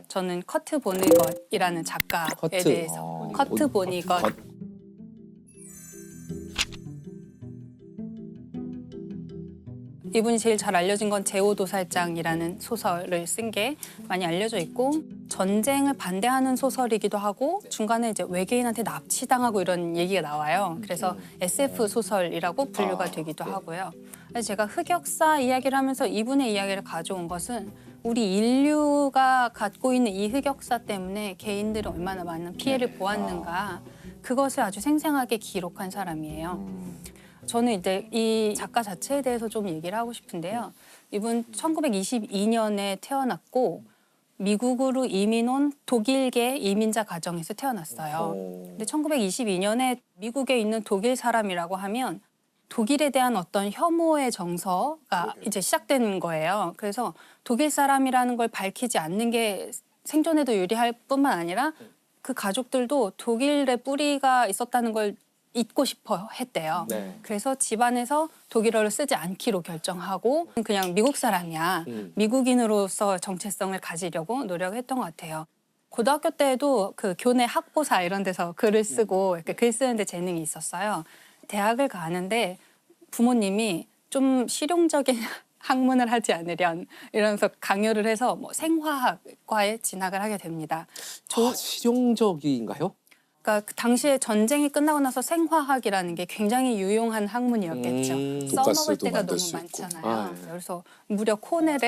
저는 커트 보니것이라는 작가에 커트. 대해서 커트 보니것. 이분이 제일 잘 알려진 건 제오도살장이라는 소설을 쓴 게 많이 알려져 있고, 전쟁을 반대하는 소설이기도 하고 중간에 이제 외계인한테 납치당하고 이런 얘기가 나와요. 그래서 SF 소설이라고 분류가 되기도 하고요. 그래서 제가 흑역사 이야기를 하면서 이분의 이야기를 가져온 것은 우리 인류가 갖고 있는 이 흑역사 때문에 개인들이 얼마나 많은 피해를 보았는가, 그것을 아주 생생하게 기록한 사람이에요. 저는 이제 이 작가 자체에 대해서 좀 얘기를 하고 싶은데요. 이분 1922년에 태어났고 미국으로 이민 온 독일계 이민자 가정에서 태어났어요. 근데 1922년에 미국에 있는 독일 사람이라고 하면 독일에 대한 어떤 혐오의 정서가 이제 시작되는 거예요. 그래서 독일 사람이라는 걸 밝히지 않는 게 생존에도 유리할 뿐만 아니라 그 가족들도 독일의 뿌리가 있었다는 걸 잊고 싶어 했대요. 네. 그래서 집안에서 독일어를 쓰지 않기로 결정하고 그냥 미국 사람이야. 미국인으로서 정체성을 가지려고 노력했던 것 같아요. 고등학교 때에도 그 교내 학보사 이런 데서 글을 쓰고 이렇게 글 쓰는데 재능이 있었어요. 대학을 가는데 부모님이 좀 실용적인 학문을 하지 않으련 이러면서 강요를 해서 뭐 생화학과에 진학을 하게 됩니다. 실용적인가요? 그러니까 그 당시에 전쟁이 끝나고 나서 생화학이라는 게 굉장히 유용한 학문이었겠죠. 써먹을 때가 너무 많잖아요. 그래서 무려 코넬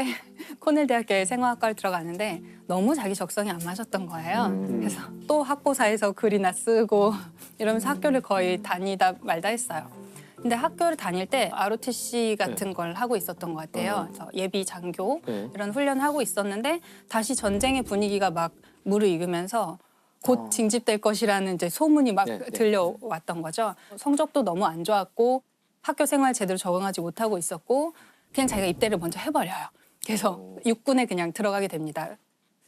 대학교에 생화학과를 들어가는데 너무 자기 적성이 안 맞았던 거예요. 그래서 또 학보사에서 글이나 쓰고 이러면서 학교를 거의 다니다 말다 했어요. 근데 학교를 다닐 때 ROTC 같은 걸 하고 있었던 것 같아요. 그래서 예비 장교 이런 훈련을 하고 있었는데 다시 전쟁의 분위기가 막 무르익으면서 곧 징집될 것이라는 이제 소문이 막 들려왔던 거죠. 성적도 너무 안 좋았고 학교 생활 제대로 적응하지 못하고 있었고 그냥 자기가 입대를 먼저 해버려요. 그래서 육군에 그냥 들어가게 됩니다.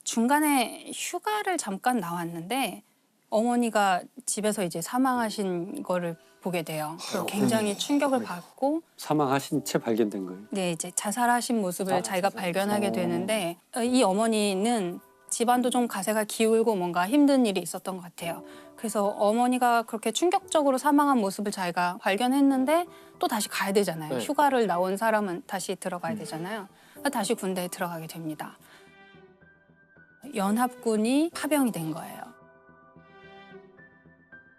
중간에 휴가를 잠깐 나왔는데 어머니가 집에서 이제 사망하신 거를 보게 돼요. 그래서 굉장히 충격을 받고 사망하신 채 발견된 거예요? 네, 이제 자살하신 모습을 자기가 발견하게 되는데 이 어머니는 집안도 좀 가세가 기울고 뭔가 힘든 일이 있었던 것 같아요. 그래서 어머니가 그렇게 충격적으로 사망한 모습을 자기가 발견했는데 또 다시 가야 되잖아요. 휴가를 나온 사람은 다시 들어가야 되잖아요. 다시 군대에 들어가게 됩니다. 연합군이 파병이 된 거예요.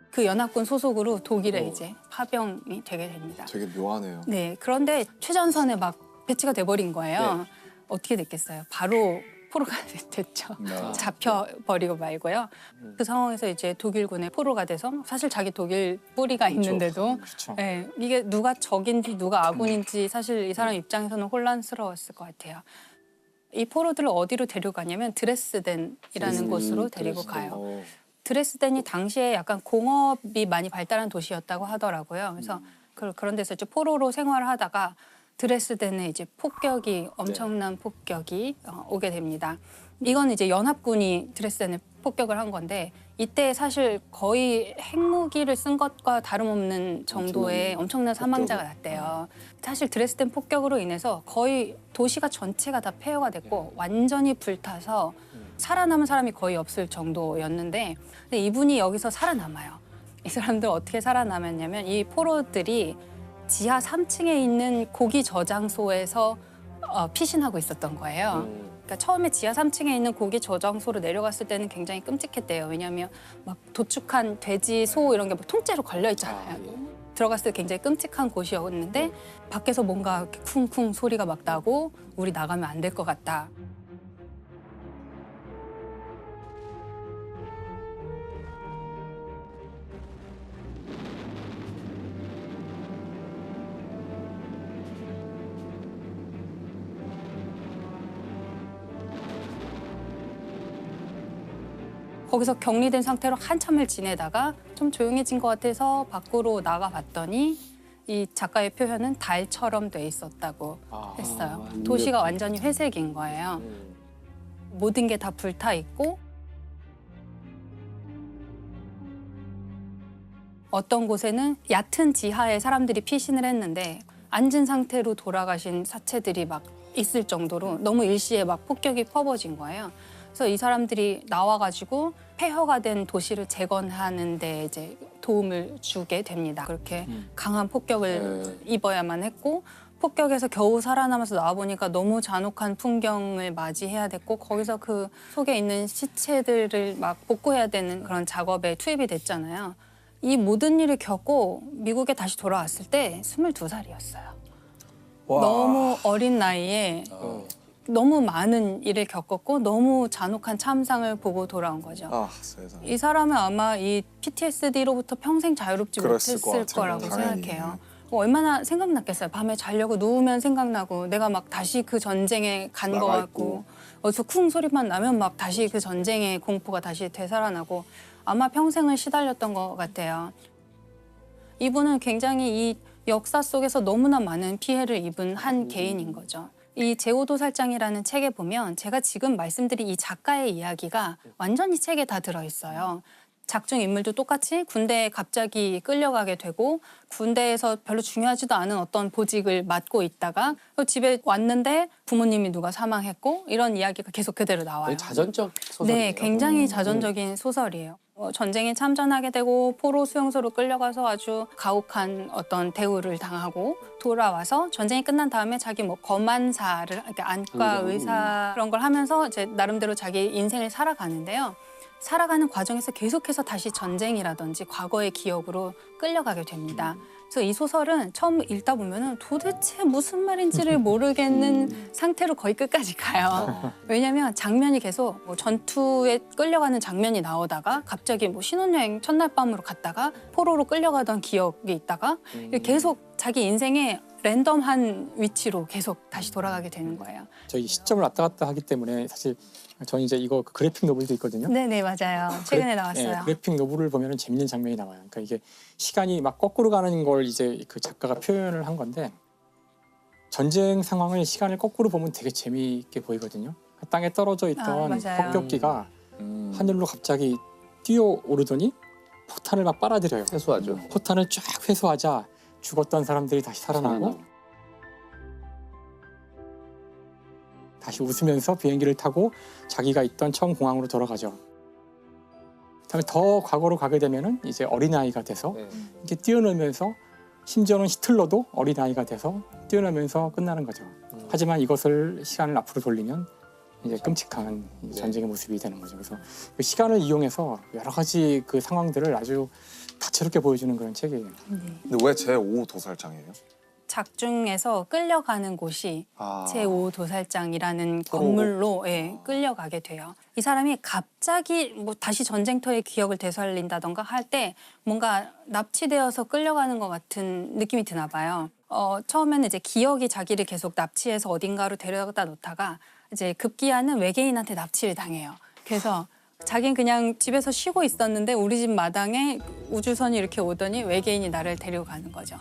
그 연합군 소속으로 독일에 이제 파병이 되게 됩니다. 되게 묘하네요. 네, 그런데 최전선에 막 배치가 돼버린 거예요. 어떻게 됐겠어요? 바로 포로가 됐죠. 잡혀버리고 말고요. 그 상황에서 이제 독일군의 포로가 돼서 사실 자기 독일 뿌리가 있는데도 네, 이게 누가 적인지 누가 아군인지 사실 이 사람 입장에서는 혼란스러웠을 것 같아요. 이 포로들을 어디로 데려가냐면 드레스덴이라는 곳으로 데리고 가요. 드레스덴이 당시에 약간 공업이 많이 발달한 도시였다고 하더라고요. 그래서 그런 데서 이제 포로로 생활을 하다가 드레스덴에 이제 엄청난 폭격이 오게 됩니다. 이건 이제 연합군이 드레스덴에 폭격을 한 건데 이때 사실 거의 핵무기를 쓴 것과 다름없는 정도의 엄청난 사망자가 났대요. 사실 드레스덴 폭격으로 인해서 거의 도시가 전체가 다 폐허가 됐고 완전히 불타서 살아남은 사람이 거의 없을 정도였는데 근데 이분이 여기서 살아남아요. 이 사람들 어떻게 살아남았냐면 이 포로들이 지하 3층에 있는 고기 저장소에서 피신하고 있었던 거예요. 그러니까 처음에 지하 3층에 있는 고기 저장소로 내려갔을 때는 굉장히 끔찍했대요. 왜냐하면 막 도축한 돼지, 소 이런 게 막 통째로 걸려 있잖아요. 들어갔을 때 굉장히 끔찍한 곳이었는데 밖에서 뭔가 이렇게 쿵쿵 소리가 막 나고 우리 나가면 안 될 것 같다. 거기서 격리된 상태로 한참을 지내다가 좀 조용해진 것 같아서 밖으로 나가봤더니 이 작가의 표현은 달처럼 돼 있었다고 했어요. 도시가 완전히 회색인 거예요. 모든 게 다 불타 있고 어떤 곳에는 얕은 지하에 사람들이 피신을 했는데 앉은 상태로 돌아가신 사체들이 막 있을 정도로 너무 일시에 막 폭격이 퍼부어진 거예요. 그래서 이 사람들이 나와가지고 폐허가 된 도시를 재건하는 데 이제 도움을 주게 됩니다. 그렇게 강한 폭격을 입어야만 했고 폭격에서 겨우 살아남아서 나와보니까 너무 잔혹한 풍경을 맞이해야 됐고 거기서 그 속에 있는 시체들을 막 복구해야 되는 그런 작업에 투입이 됐잖아요. 이 모든 일을 겪고 미국에 다시 돌아왔을 때 22살이었어요. 너무 어린 나이에 너무 많은 일을 겪었고 너무 잔혹한 참상을 보고 돌아온 거죠. 아, 세상에. 이 사람은 아마 이 PTSD로부터 평생 자유롭지 그랬을 못했을 것 같아요. 거라고 당연히. 생각해요. 얼마나 생각났겠어요. 밤에 자려고 누우면 생각나고 내가 막 다시 그 전쟁에 간 거 나가 같고 어디서 쿵 소리만 나면 막 다시 그 전쟁의 공포가 다시 되살아나고 아마 평생을 시달렸던 것 같아요. 이분은 굉장히 이 역사 속에서 너무나 많은 피해를 입은 한 개인인 거죠. 이 제5도살장이라는 책에 보면 제가 지금 말씀드린 이 작가의 이야기가 완전히 책에 다 들어있어요. 작중 인물도 똑같이 군대에 갑자기 끌려가게 되고 군대에서 별로 중요하지도 않은 어떤 보직을 맡고 있다가 집에 왔는데 부모님이 누가 사망했고 이런 이야기가 계속 그대로 나와요. 되게 자전적 소설이에요. 네, 굉장히 자전적인 소설이에요. 전쟁에 참전하게 되고 포로 수용소로 끌려가서 아주 가혹한 어떤 대우를 당하고 돌아와서 전쟁이 끝난 다음에 자기 뭐 검안사를 그러니까 안과 의사 그런 걸 하면서 이제 나름대로 자기 인생을 살아가는데요. 살아가는 과정에서 계속해서 다시 전쟁이라든지 과거의 기억으로 끌려가게 됩니다. 그래서 이 소설은 처음 읽다 보면은 도대체 무슨 말인지를 모르겠는 상태로 거의 끝까지 가요. 왜냐하면 장면이 계속 뭐 전투에 끌려가는 장면이 나오다가 갑자기 뭐 신혼여행 첫날 밤으로 갔다가 포로로 끌려가던 기억이 있다가 계속 자기 인생의 랜덤한 위치로 계속 다시 돌아가게 되는 거예요. 저희 시점을 왔다 갔다 하기 때문에 사실 저는 이제 이거 그 그래픽 노블도 있거든요. 네네 맞아요. 최근에 나왔어요. 네, 그래픽 노블을 보면 재밌는 장면이 나와요. 그러니까 이게 시간이 막 거꾸로 가는 걸 이제 그 작가가 표현을 한 건데 전쟁 상황을 시간을 거꾸로 보면 되게 재미있게 보이거든요. 땅에 떨어져 있던 맞아요. 폭격기가 하늘로 갑자기 뛰어오르더니 포탄을 막 빨아들여요. 해소하죠. 포탄을 쫙 회수하자 죽었던 사람들이 다시 살아나고 다시 웃으면서 비행기를 타고 자기가 있던 처음 공항으로 돌아가죠. 그다음에 더 과거로 가게 되면은 이제 어린아이가 돼서 네. 이렇게 뛰어놀면서 심지어는 히틀러도 어린아이가 돼서 뛰어놀면서 끝나는 거죠. 하지만 이것을 시간을 앞으로 돌리면 이제 끔찍한 이 전쟁의 모습이 되는 거죠. 그래서 그 시간을 이용해서 여러 가지 그 상황들을 아주 다채롭게 보여주는 그런 책이에요. 근데 왜 제5도살장이에요? 작중에서 끌려가는 곳이 아. 제5도살장이라는 건물로 끌려가게 돼요. 이 사람이 갑자기 뭐 다시 전쟁터의 기억을 되살린다던가 할 때 뭔가 납치되어서 끌려가는 것 같은 느낌이 드나 봐요. 처음에는 이제 기억이 자기를 계속 납치해서 어딘가로 데려다 놓다가 이제 급기야는 외계인한테 납치를 당해요. 그래서 자긴 그냥 집에서 쉬고 있었는데 우리 집 마당에 우주선이 이렇게 오더니 외계인이 나를 데려가는 거죠.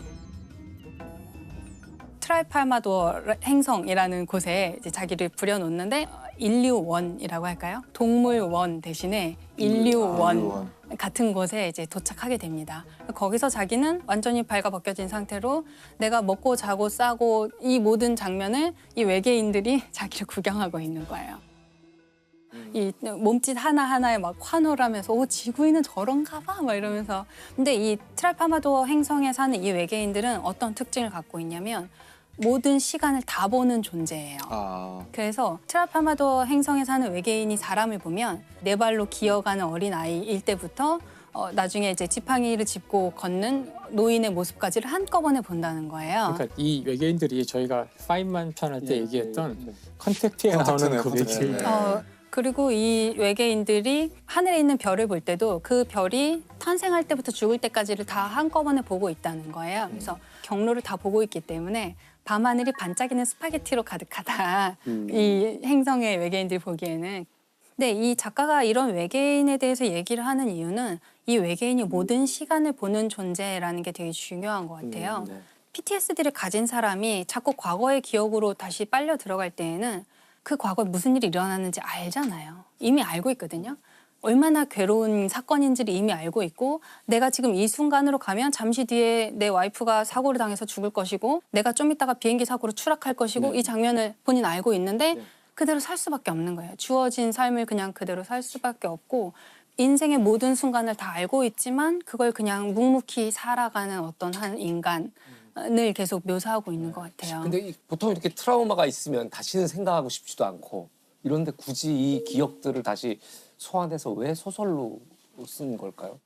트라이팔마도어 행성이라는 곳에 이제 자기를 부려놓는데 인류원이라고 할까요? 동물원 대신에 인류원 같은 곳에 이제 도착하게 됩니다. 거기서 자기는 완전히 발가벗겨진 상태로 내가 먹고 자고 싸고 이 모든 장면을 이 외계인들이 자기를 구경하고 있는 거예요. 이 몸짓 하나하나에 막 환호하면서 오 지구인은 저런가 봐 막 이러면서 근데 이 트라이파마도어 행성에 사는 이 외계인들은 어떤 특징을 갖고 있냐면 모든 시간을 다 보는 존재예요. 그래서 트라파마도어 행성에 사는 외계인이 사람을 보면 네 발로 기어가는 어린 아이일 때부터 나중에 이제 지팡이를 짚고 걷는 노인의 모습까지를 한꺼번에 본다는 거예요. 그러니까 이 외계인들이 저희가 파인만 편할 때 얘기했던 컨택트에 나오는 그 외계인. 그리고 이 외계인들이 하늘에 있는 별을 볼 때도 그 별이 탄생할 때부터 죽을 때까지를 다 한꺼번에 보고 있다는 거예요. 그래서 경로를 다 보고 있기 때문에 밤하늘이 반짝이는 스파게티로 가득하다. 이 행성의 외계인들이 보기에는. 근데 이 작가가 이런 외계인에 대해서 얘기를 하는 이유는 이 외계인이 모든 시간을 보는 존재라는 게 되게 중요한 것 같아요. PTSD를 가진 사람이 자꾸 과거의 기억으로 다시 빨려 들어갈 때에는 그 과거에 무슨 일이 일어났는지 알잖아요. 이미 알고 있거든요. 얼마나 괴로운 사건인지를 이미 알고 있고 내가 지금 이 순간으로 가면 잠시 뒤에 내 와이프가 사고를 당해서 죽을 것이고 내가 좀 있다가 비행기 사고로 추락할 것이고 이 장면을 본인 알고 있는데 그대로 살 수밖에 없는 거예요. 주어진 삶을 그냥 그대로 살 수밖에 없고 인생의 모든 순간을 다 알고 있지만 그걸 그냥 묵묵히 살아가는 어떤 한 인간을 계속 묘사하고 있는 것 같아요. 근데 보통 이렇게 트라우마가 있으면 다시는 생각하고 싶지도 않고 이런데 굳이 이 기억들을 다시 소환해서 왜 소설로 쓴 걸까요?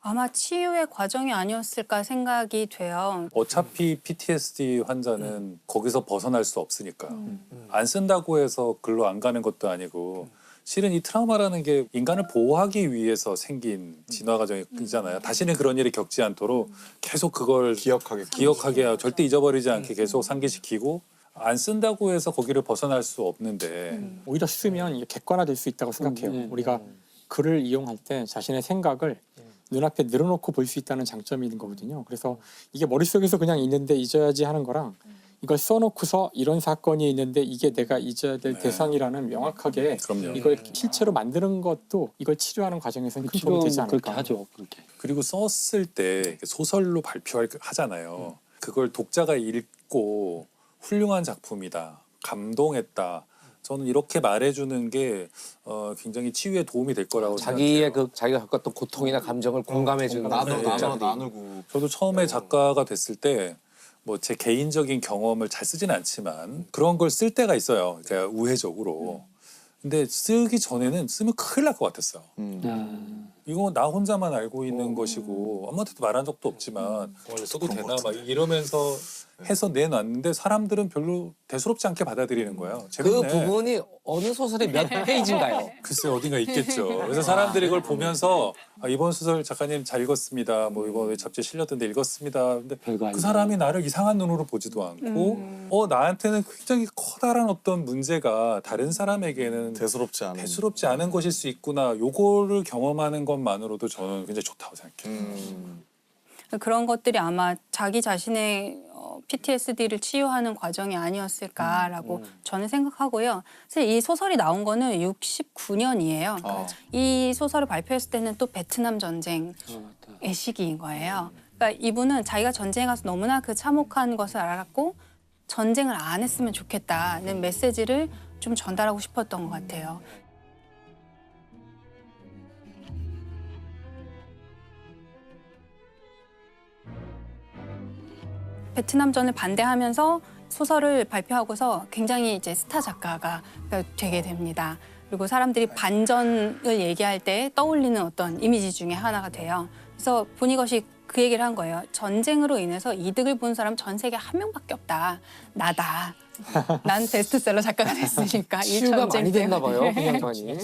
아마 치유의 과정이 아니었을까 생각이 돼요. 어차피 PTSD 환자는 거기서 벗어날 수 없으니까 안 쓴다고 해서 글로 안 가는 것도 아니고 실은 이 트라우마라는 게 인간을 보호하기 위해서 생긴 진화 과정이잖아요. 다시는 그런 일이 겪지 않도록 계속 그걸 기억하게 하고 절대 잊어버리지 않게 계속 상기시키고 안 쓴다고 해서 거기를 벗어날 수 없는데 오히려 쓰면 이게 객관화될 수 있다고 생각해요. 우리가 글을 이용할 때 자신의 생각을 눈앞에 늘어놓고 볼 수 있다는 장점이 있는 거거든요. 그래서 이게 머릿속에서 그냥 있는데 잊어야지 하는 거랑 이걸 써놓고서 이런 사건이 있는데 이게 내가 잊어야 될 대상이라는 명확하게 그럼요. 이걸 실체로 만드는 것도 이걸 치료하는 과정에서는 큰 도움이 되지 그렇게 않을까. 하죠. 그렇게. 그리고 썼을 때 소설로 발표하잖아요. 그걸 독자가 읽고 훌륭한 작품이다, 감동했다. 저는 이렇게 말해주는 게 굉장히 치유에 도움이 될 거라고 자기의 생각해요. 자기가 겪었던 고통이나 감정을 공감해 주는 나누고. 저도 처음에 작가가 됐을 때 뭐 제 개인적인 경험을 잘 쓰진 않지만 그런 걸 쓸 때가 있어요. 그러니까 우회적으로. 근데 쓰기 전에는 쓰면 큰일 날 것 같았어요. 이거 나 혼자만 알고 있는 것이고 아무한테도 말한 적도 없지만 원래 써도 그런 되나 것 막 같은데. 이러면서 해서 내놨는데 사람들은 별로 대수롭지 않게 받아들이는 거예요. 그 재밌네. 부분이 어느 소설의 몇 페이지인가요? 글쎄 어딘가 있겠죠. 그래서 사람들이 이걸 보면서 아, 이번 소설 작가님 잘 읽었습니다. 뭐 이번 잡지에 실렸던데 읽었습니다. 근데 별거 그 아니에요. 사람이 나를 이상한 눈으로 보지도 않고 나한테는 굉장히 커다란 어떤 문제가 다른 사람에게는 대수롭지 않은 것일 수 있구나. 요거를 경험하는 것만으로도 저는 굉장히 좋다고 생각해요. 그런 것들이 아마 자기 자신의 PTSD를 치유하는 과정이 아니었을까라고 저는 생각하고요. 사실 이 소설이 나온 거는 69년이에요. 이 소설을 발표했을 때는 또 베트남 전쟁의 시기인 거예요. 그러니까 이분은 자기가 전쟁에 가서 너무나 그 참혹한 것을 알았고 전쟁을 안 했으면 좋겠다는 메시지를 좀 전달하고 싶었던 것 같아요. 베트남전을 반대하면서 소설을 발표하고서 굉장히 이제 스타 작가가 되게 됩니다. 그리고 사람들이 반전을 얘기할 때 떠올리는 어떤 이미지 중에 하나가 돼요. 그래서 보니것이 그 얘기를 한 거예요. 전쟁으로 인해서 이득을 본 사람 전 세계 한 명밖에 없다. 나다. 난 베스트셀러 작가가 됐으니까. 이 치유가 전쟁 많이 됐나 때문에. 봐요, 그 양반이.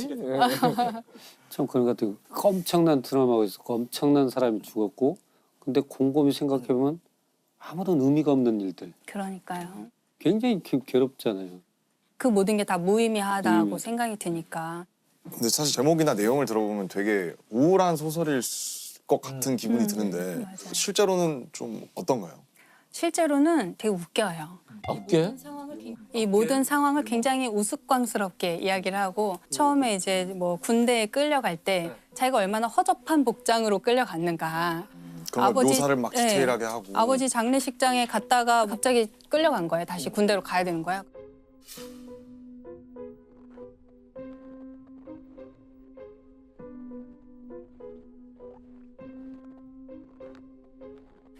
참 그런 것 같아요. 엄청난 트라우마가 있었고 엄청난 사람이 죽었고 근데 곰곰이 생각해보면 아무런 의미가 없는 일들. 그러니까요. 굉장히 괴롭잖아요. 그 모든 게 다 무의미하다고 무의미하다. 생각이 드니까. 근데 사실 제목이나 내용을 들어보면 되게 우울한 소설일 것 같은 기분이 드는데 맞아요. 실제로는 좀 어떤가요? 실제로는 되게 웃겨요. 어깨? 이 모든 상황을 굉장히 우스꽝스럽게 이야기를 하고 처음에 이제 뭐 군대에 끌려갈 때 자기가 얼마나 허접한 복장으로 끌려갔는가. 그런 걸 묘사를 막 디테일하게 하고. 아버지 장례식장에 갔다가 갑자기 끌려간 거예요. 다시 군대로 가야 되는 거야.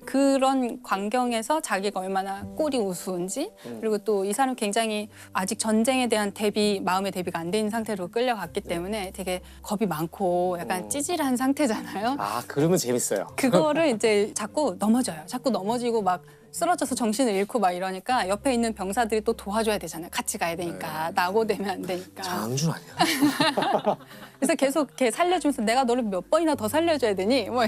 그런 광경에서 자기가 얼마나 꼴이 우스운지 그리고 또 이 사람 굉장히 아직 전쟁에 대한 마음의 대비가 안 돼 있는 상태로 끌려갔기 때문에 되게 겁이 많고 약간 찌질한 상태잖아요. 아, 그러면 재밌어요. 그거를 이제 자꾸 넘어져요. 자꾸 넘어지고 막 쓰러져서 정신을 잃고 막 이러니까 옆에 있는 병사들이 또 도와줘야 되잖아요. 같이 가야 되니까. 낙오되면 안 되니까. 장준 아니야? 그래서 계속 이렇게 살려주면서 내가 너를 몇 번이나 더 살려줘야 되니? 뭐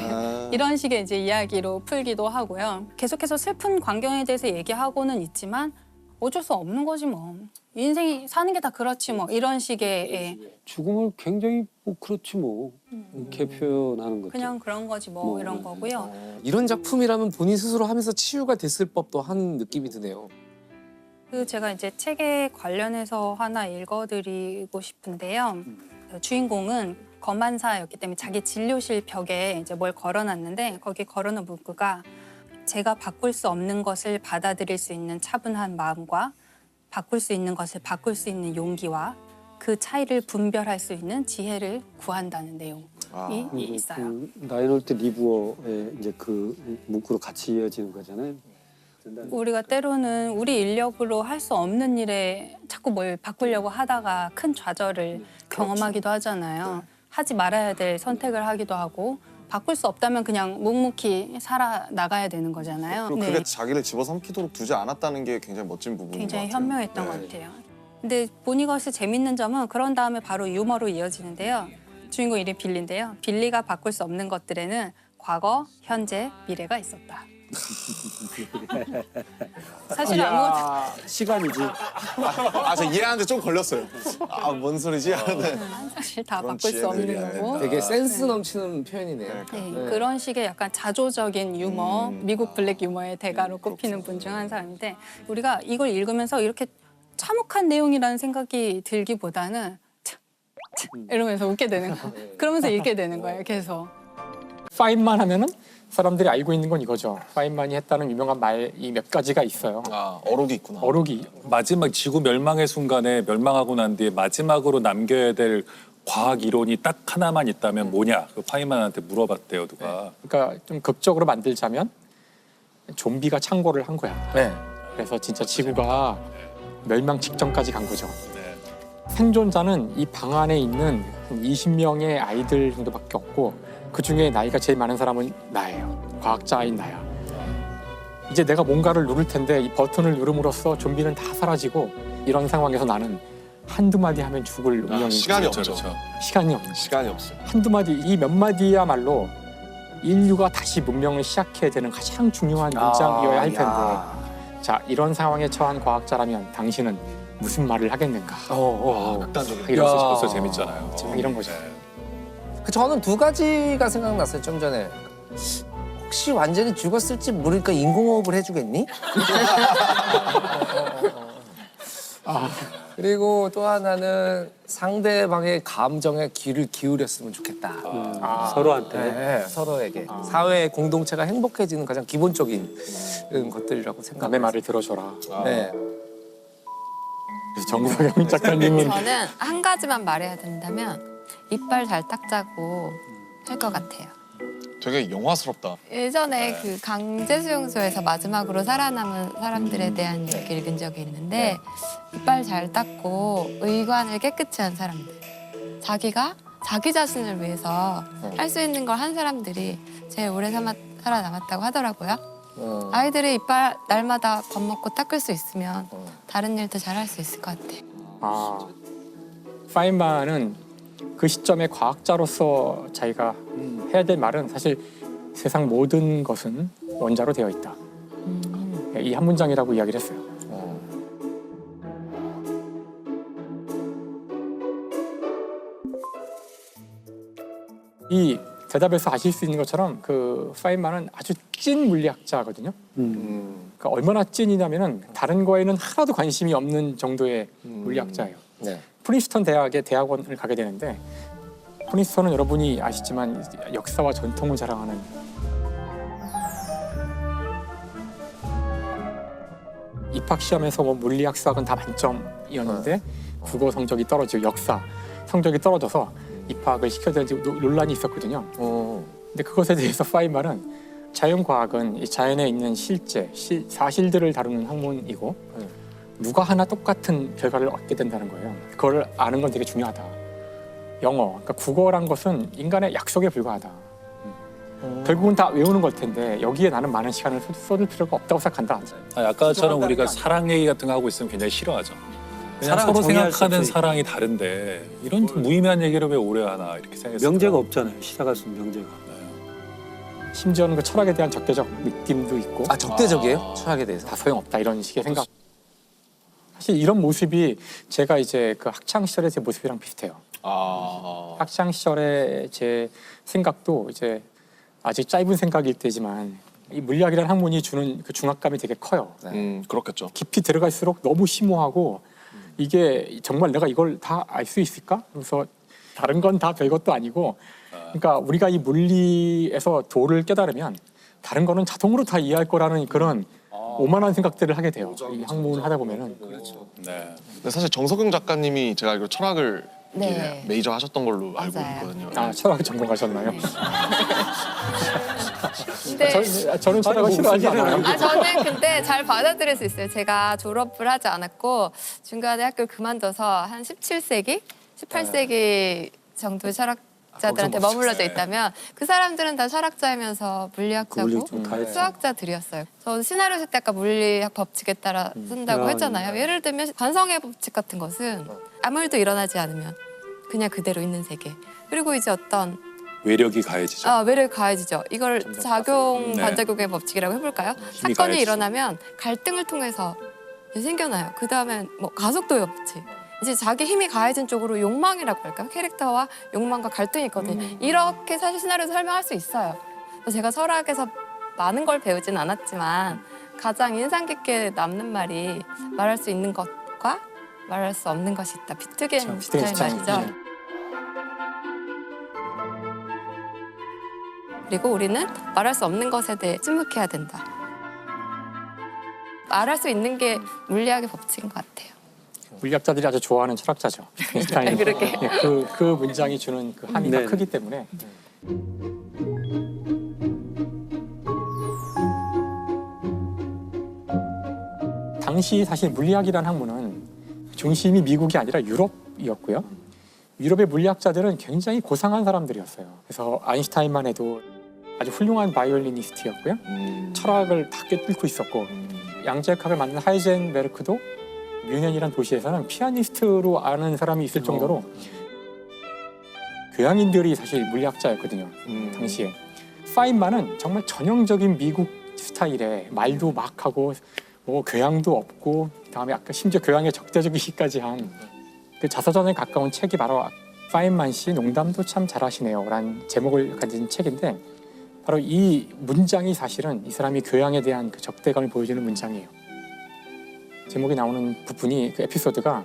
이런 식의 이제 이야기로 풀기도 하고요. 계속해서 슬픈 광경에 대해서 얘기하고는 있지만 어쩔 수 없는 거지 뭐. 인생이 사는 게 다 그렇지 뭐. 이런 식의 죽음을 굉장히 뭐 그렇지 뭐 이렇게 표현하는 거죠. 그냥 그런 거지 뭐 이런 거고요. 이런 작품이라면 본인 스스로 하면서 치유가 됐을 법도 한 느낌이 드네요. 그 제가 이제 책에 관련해서 하나 읽어드리고 싶은데요. 그 주인공은 검안사였기 때문에 자기 진료실 벽에 이제 뭘 걸어놨는데 거기 걸어놓은 문구가 제가 바꿀 수 없는 것을 받아들일 수 있는 차분한 마음과 바꿀 수 있는 것을 바꿀 수 있는 용기와 그 차이를 분별할 수 있는 지혜를 구한다는 내용이 있어요. 그 나인홀트 리브어의 이제 그 문구로 같이 이어지는 거잖아요. 우리가 때로는 우리 인력으로 할 수 없는 일에 자꾸 뭘 바꾸려고 하다가 큰 좌절을 경험하기도 하잖아요. 하지 말아야 될 선택을 하기도 하고 바꿀 수 없다면 그냥 묵묵히 살아나가야 되는 거잖아요. 그리고 그게 자기를 집어삼키도록 두지 않았다는 게 굉장히 멋진 부분인 굉장히 것 같아요. 현명했던 네. 것 같아요. 근데 보니것의 재밌는 점은 그런 다음에 바로 유머로 이어지는데요. 주인공 이름이 빌리인데요. 빌리가 바꿀 수 없는 것들에는 과거, 현재, 미래가 있었다. 사실 아무것도 시간이지. 저 이해하는데 좀 걸렸어요. 뭔 소리지? 하는데 사실 다 그런 바꿀 수 없는 지혜들이 안 거고 된다. 되게 센스 넘치는 표현이네요. 네, 그런 식의 약간 자조적인 유머, 미국 블랙 유머의 대가로 꼽히는 분 중 한 사람인데 우리가 이걸 읽으면서 이렇게 참혹한 내용이라는 생각이 들기보다는 참, 이러면서 웃게 되는 거. 그러면서 읽게 되는 거예요, 계속. 파인만 하면은 사람들이 알고 있는 건 이거죠. 파인만이 했다는 유명한 말이 몇 가지가 있어요. 어록이 있구나. 어록이 마지막 지구 멸망의 순간에 멸망하고 난 뒤에 마지막으로 남겨야 될 과학 이론이 딱 하나만 있다면 뭐냐? 그 파이만한테 물어봤대요, 누가. 그러니까 좀 극적으로 만들자면 좀비가 창궐을 한 거야. 네. 그래서 진짜 지구가 멸망 직전까지 간 거죠. 네. 생존자는 이 방 안에 있는 20명의 아이들 정도밖에 없고 그 중에 나이가 제일 많은 사람은 나예요. 과학자인 나야. 이제 내가 뭔가를 누를 텐데 이 버튼을 누름으로써 좀비는 다 사라지고 이런 상황에서 나는 한두 마디 하면 죽을 운명이 시간이 그렇죠, 없죠. 그렇죠. 시간이 없는 시간이 없어요. 한두 마디 이 몇 마디야말로 인류가 다시 문명을 시작해야 되는 가장 중요한 문장이어야 할 텐데 자 이런 상황에 처한 과학자라면 당신은 무슨 말을 하겠는가 극단적인. 벌써 재밌잖아요. 이런 거죠. 네. 그 저는 두 가지가 생각났어요. 좀 전에 혹시 완전히 죽었을지 모르니까 인공호흡을 해주겠니? 그리고 또 하나는 상대방의 감정에 귀를 기울였으면 좋겠다. 서로한테. 네, 서로에게 사회 공동체가 행복해지는 가장 기본적인 것들이라고 남의 생각합니다. 말을 들어줘라. 네. 그래서 정석영 작가님은 저는 한 가지만 말해야 된다면 이빨 잘 닦자고 할 것 같아요. 되게 영화스럽다. 예전에 그 강제수용소에서 마지막으로 살아남은 사람들에 대한 얘기를 읽은 적이 있는데 이빨 잘 닦고 의관을 깨끗이 한 사람들. 자기가 자기 자신을 위해서 할 수 있는 걸 한 사람들이 제일 오래 살아남았다고 하더라고요. 아이들이 이빨 날마다 밥 먹고 닦을 수 있으면 다른 일도 잘 할 수 있을 것 같아요. 파인만은 그 시점에 과학자로서 자기가 해야 될 말은 사실 세상 모든 것은 원자로 되어 있다. 이 한 문장이라고 이야기를 했어요. 이 대답에서 아실 수 있는 것처럼 그 파인만은 아주 찐 물리학자거든요. 그러니까 얼마나 찐이냐면은 다른 거에는 하나도 관심이 없는 정도의 물리학자예요. 네. 프린스턴 대학의 대학원을 가게 되는데 프린스턴은 여러분이 아시지만 역사와 전통을 자랑하는 입학 시험에서 뭐 물리학 수학은 다 만점이었는데 국어 성적이 떨어지고 역사 성적이 떨어져서 입학을 시켜야 되는지 논란이 있었거든요. 근데 그것에 대해서 파인만은 자연과학은 이 자연에 있는 실제 사실들을 다루는 학문이고 누가 하나 똑같은 결과를 얻게 된다는 거예요. 그걸 아는 건 되게 중요하다. 영어, 그러니까 국어란 것은 인간의 약속에 불과하다. 결국은 다 외우는 걸 텐데 여기에 나는 많은 시간을 쏟을 필요가 없다고 생각한다. 아까처럼 우리가 사랑 얘기 같은 거 하고 있으면 굉장히 싫어하죠. 그냥 사랑은 서로 정의할 수 생각하는 없지. 사랑이 다른데 이런 무의미한 얘기를 왜 오래 하나 이렇게 생각했어요. 명제가 없잖아요. 시작할 수 있는 명제가. 심지어는 그 철학에 대한 적대적 느낌도 있고 적대적이에요? 철학에 대해서? 다 소용없다 이런 식의 생각. 사실 이런 모습이 제가 이제 그 학창 시절의 제 모습이랑 비슷해요. 학창 시절의 제 생각도 이제 아직 짧은 생각일 때지만 이 물리학이라는 학문이 주는 그 중압감이 되게 커요. 그렇겠죠. 깊이 들어갈수록 너무 심오하고 이게 정말 내가 이걸 다 알 수 있을까? 그래서 다른 건 다 별것도 아니고 그러니까 우리가 이 물리에서 도를 깨달으면 다른 거는 자동으로 다 이해할 거라는 그런 오만한 생각들을 하게 돼요. 이 학문을 하다 보면은. 네. 근데 사실 정석영 작가님이 제가 알기로 철학을 네. 이제 메이저 하셨던 걸로 알고 맞아요. 있거든요. 아, 철학을 전공하셨나요? 근데 저는 철학을 싫어하지 않아요. 저는 근데 잘 받아들일 수 있어요. 제가 졸업을 하지 않았고 중간에 학교를 그만둬서 한 17세기, 18세기 정도의 철학자들한테 머물러져 있다면 그 사람들은 다 철학자이면서 물리학자고 수학자들이었어요. 저 시나리오 쓸 때 아까 물리학 법칙에 따라 쓴다고 했잖아요. 예를 들면 관성의 법칙 같은 것은 아무 일도 일어나지 않으면 그냥 그대로 있는 세계. 그리고 이제 어떤 외력이 가해지죠. 매력이 가해지죠. 이걸 작용 네. 반작용의 법칙이라고 해볼까요? 힘이 사건이 가해지죠. 일어나면 갈등을 통해서 생겨나요. 그 다음에 뭐 가속도의 법칙. 이제 자기 힘이 가해진 쪽으로 욕망이라고 할까요? 캐릭터와 욕망과 갈등이 있거든요. 이렇게 사실 시나리오에서 설명할 수 있어요. 그래서 제가 철학에서 많은 걸 배우진 않았지만 가장 인상 깊게 남는 말이 말할 수 있는 것과 말할 수 없는 것이 있다. 비트겐슈타인 말이죠. 그리고 우리는 말할 수 없는 것에 대해 침묵해야 된다. 말할 수 있는 게 물리학의 법칙인 것 같아요. 물리학자들이 아주 좋아하는 철학자죠. 비트겐슈타인. 그렇게. 그 문장이 주는 그 함의가 네. 크기 때문에. 당시 사실 물리학이라는 학문은 중심이 미국이 아니라 유럽이었고요. 유럽의 물리학자들은 굉장히 고상한 사람들이었어요. 그래서 아인슈타인만 해도 아주 훌륭한 바이올리니스트였고요. 철학을 다 꿰뚫고 있었고 양자역학을 만든 하이젠베르크도 뮌헨이라는 도시에서는 피아니스트로 아는 사람이 있을 정도로 교양인들이 사실 물리학자였거든요. 당시에. 파인만은 정말 전형적인 미국 스타일의 말도 막 하고 뭐 교양도 없고 그다음에 아까 심지어 교양의 적대적이기까지 한 그 자서전에 가까운 책이 바로 파인만 씨 농담도 참 잘하시네요 라는 제목을 가진 책인데 바로 이 문장이 사실은 이 사람이 교양에 대한 그 적대감을 보여주는 문장이에요. 제목에 나오는 부분이 그 에피소드가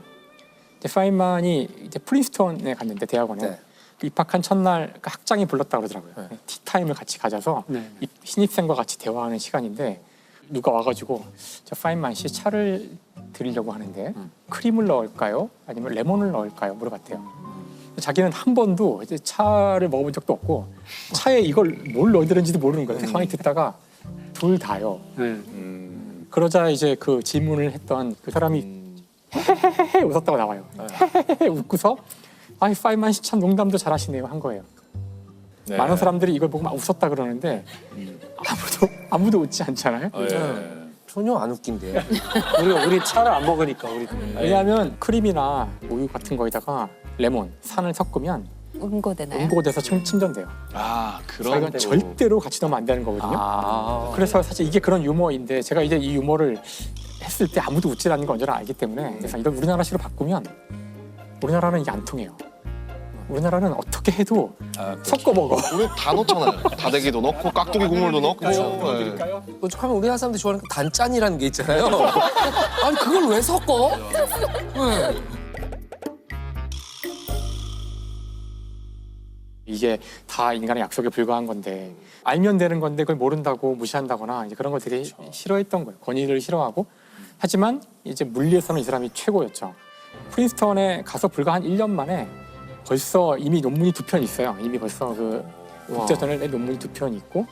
이제 파인만이 이제 프린스턴에 갔는데 대학원에 네. 입학한 첫날 그 학장이 불렀다 그러더라고요. 네. 티타임을 같이 가져서 네. 신입생과 같이 대화하는 시간인데 누가 와가지고 저 파인만 씨 차를 드리려고 하는데 크림을 넣을까요? 아니면 레몬을 넣을까요? 물어봤대요. 자기는 한 번도 이제 차를 먹어본 적도 없고 차에 이걸 뭘 넣어드는지도 모르는 거예요. 가만히 듣다가 둘 다요. 네. 그러자 이제 그 질문을 했던 그 사람이 헤헤헤헤 웃었다고 나와요. 헤헤헤 웃고서 아이 파인만 씨 참 농담도 잘하시네요 한 거예요. 네. 많은 사람들이 이걸 보고 막 웃었다 그러는데 아무도 웃지 않잖아요. 네. 전혀 안 웃긴데. 우리 차를 안 먹으니까 우리. 왜냐하면 크림이나 우유 같은 거에다가 레몬, 산을 섞으면 응고되나요? 응고돼서 침전돼요. 아 그러니까 그런 절대로 같이 넣으면 안 되는 거거든요. 그래서 사실 이게 그런 유머인데 제가 이제 이 유머를 했을 때 아무도 웃지 않는 건 언제나 알기 때문에 그래서 이걸 우리나라식으로 바꾸면 우리나라는 이게 안 통해요. 우리나라는 어떻게 해도 섞어 먹어. 우리 다 넣잖아요. 다대기도 넣고 깍두기 국물도 넣고. 네. 하면 우리나라 사람들이 좋아하는 그 단짠이라는 게 있잖아요. 아니 그걸 왜 섞어? 네. 이게 다 인간의 약속에 불과한 건데 알면 되는 건데 그걸 모른다고 무시한다거나 이제 그런 걸 되게 싫어했던 거예요. 권위를 싫어하고 하지만 이제 물리에서는 이 사람이 최고였죠. 프린스턴에 가서 불과 한 1년 만에 벌써 이미 논문이 2편 있어요. 이미 벌써 그 국제전을 낸 논문이 2편 있고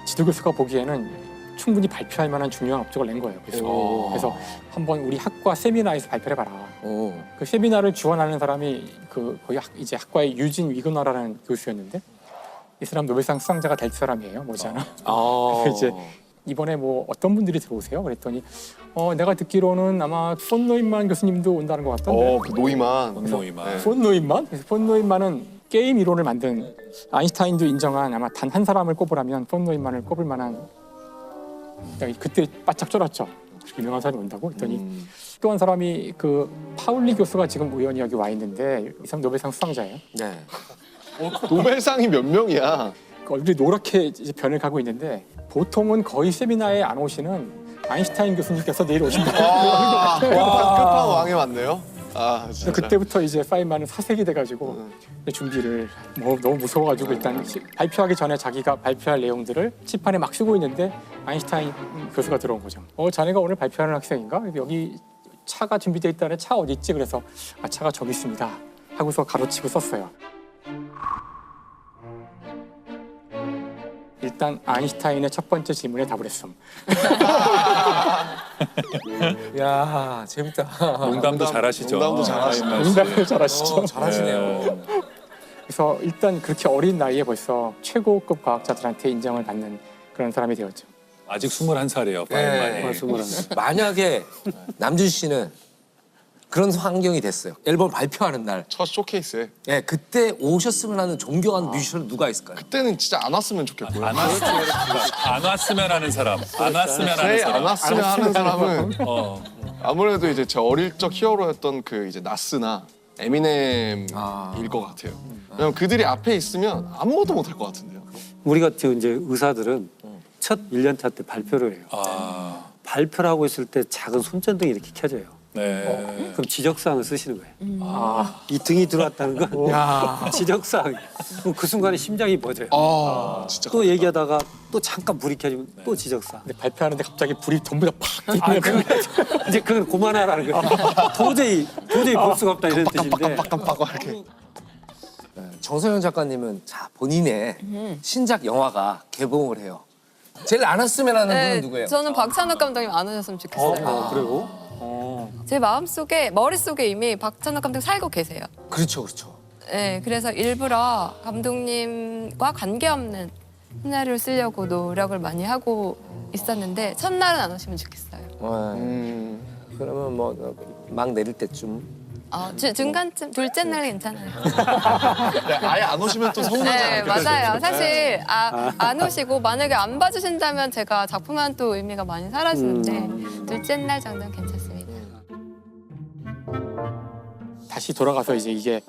지도 교수가 보기에는 충분히 발표할 만한 중요한 업적을 낸 거예요. 그래서 한번 우리 학과 세미나에서 발표를 해봐라. 그 세미나를 주관하는 사람이 그 거기 이제 학과의 유진 위그너라는 교수였는데 이 사람 노벨상 수상자가 될 사람이에요. 머지않아. 이제 이번에 뭐 어떤 분들이 들어오세요? 그랬더니 내가 듣기로는 아마 폰 노임만 교수님도 온다는 것 같던데. 그 노이만. 노이만. 폰 노임만? 그래서 폰 노임만은 게임 이론을 만든 아인슈타인도 인정한 아마 단 한 사람을 꼽으라면 폰 노임만을 꼽을 만한 그때 바짝 쫄았죠. 그렇게 유명한 사람이 온다고 했더니 또 한 사람이 그 파울리 교수가 지금 우연히 여기 와 있는데 이 사람 노벨상 수상자예요. 네. 노벨상이 몇 명이야? 얼굴이 노랗게 이제 변해가고 있는데 보통은 거의 세미나에 안 오시는 아인슈타인 교수님께서 내일 오신다. 끝판왕에 왔네요. 아 진짜. 그때부터 이제 파인만은 사색이 돼가지고 준비를 너무 무서워가지고 일단 발표하기 전에 자기가 발표할 내용들을 칠판에 막 쓰고 있는데 아인슈타인 교수가 들어온 거죠. 자네가 오늘 발표하는 학생인가? 여기 차가 준비돼 있다네. 차 어디 있지? 그래서 차가 저기 있습니다 하고서 가로치고 썼어요. 일단 아인슈타인의 첫 번째 질문에 답을 했음. 야 재밌다. 농담도 잘하시죠. 농담도 잘하시네. 농담을 잘하시죠. 잘하시네요. 그래서 일단 그렇게 어린 나이에 벌써 최고급 과학자들한테 인정을 받는 그런 사람이 되었죠. 아직 21살이에요. 네. 파인만이. 만약에 남준 씨는 그런 환경이 됐어요. 앨범 발표하는 날. 첫 쇼케이스에 예, 그때 오셨으면 하는 존경하는 뮤지션은 누가 있을까요? 그때는 진짜 안 왔으면 좋겠고요. 안 왔으면 하는 사람. 안 왔으면 하는 제일 안 사람. 왔으면 하는 사람은 어. 아무래도 이제 제 어릴 적 히어로였던 그 이제 나스나 에미넴일 것 같아요. 왜냐면 그들이 앞에 있으면 아무것도 못할 것 같은데요. 우리 같은 이제 의사들은 첫 1년차 때 발표를 해요. 아, 발표를 하고 있을 때 작은 손전등이 이렇게 켜져요. 네. 그럼 지적사항을 쓰시는 거예요. 이 등이 들어왔다는 건 지적사항. 그럼 그 순간에 심장이 멎어요. 진짜. 또 얘기하다가 또 잠깐 불이 켜지면 또 지적사항. 근데 발표하는데 갑자기 불이 전부 다팍 이제 그건 그만하라는 거예요. 도저히 볼 수가 없다 이런 뜻인데. 깜빡깜빡 이렇게. 정서영 작가님은 자 본인의 신작 영화가 개봉을 해요. 제일 안 왔으면 하는 분은 누구예요? 저는 박찬욱 감독님 안 오셨으면 좋겠어요. 그리고 제 마음속에 머릿속에 이미 박찬욱 감독 살고 계세요. 그렇죠, 그렇죠. 네, 그래서 일부러 감독님과 관계없는 시나리오를 쓰려고 노력을 많이 하고 있었는데 첫날은 안 오시면 좋겠어요. 그러면 뭐 막 내릴 때쯤. 중간쯤 둘째 날 괜찮아요. 아예 안 오시면 또 서운하지 네, 않을까요? 맞아요. 사실 안 오시고 만약에 안 봐주신다면 제가 작품한 또 의미가 많이 사라지는데 둘째 날 정도는 괜찮습니다. 다시 돌아가서 이제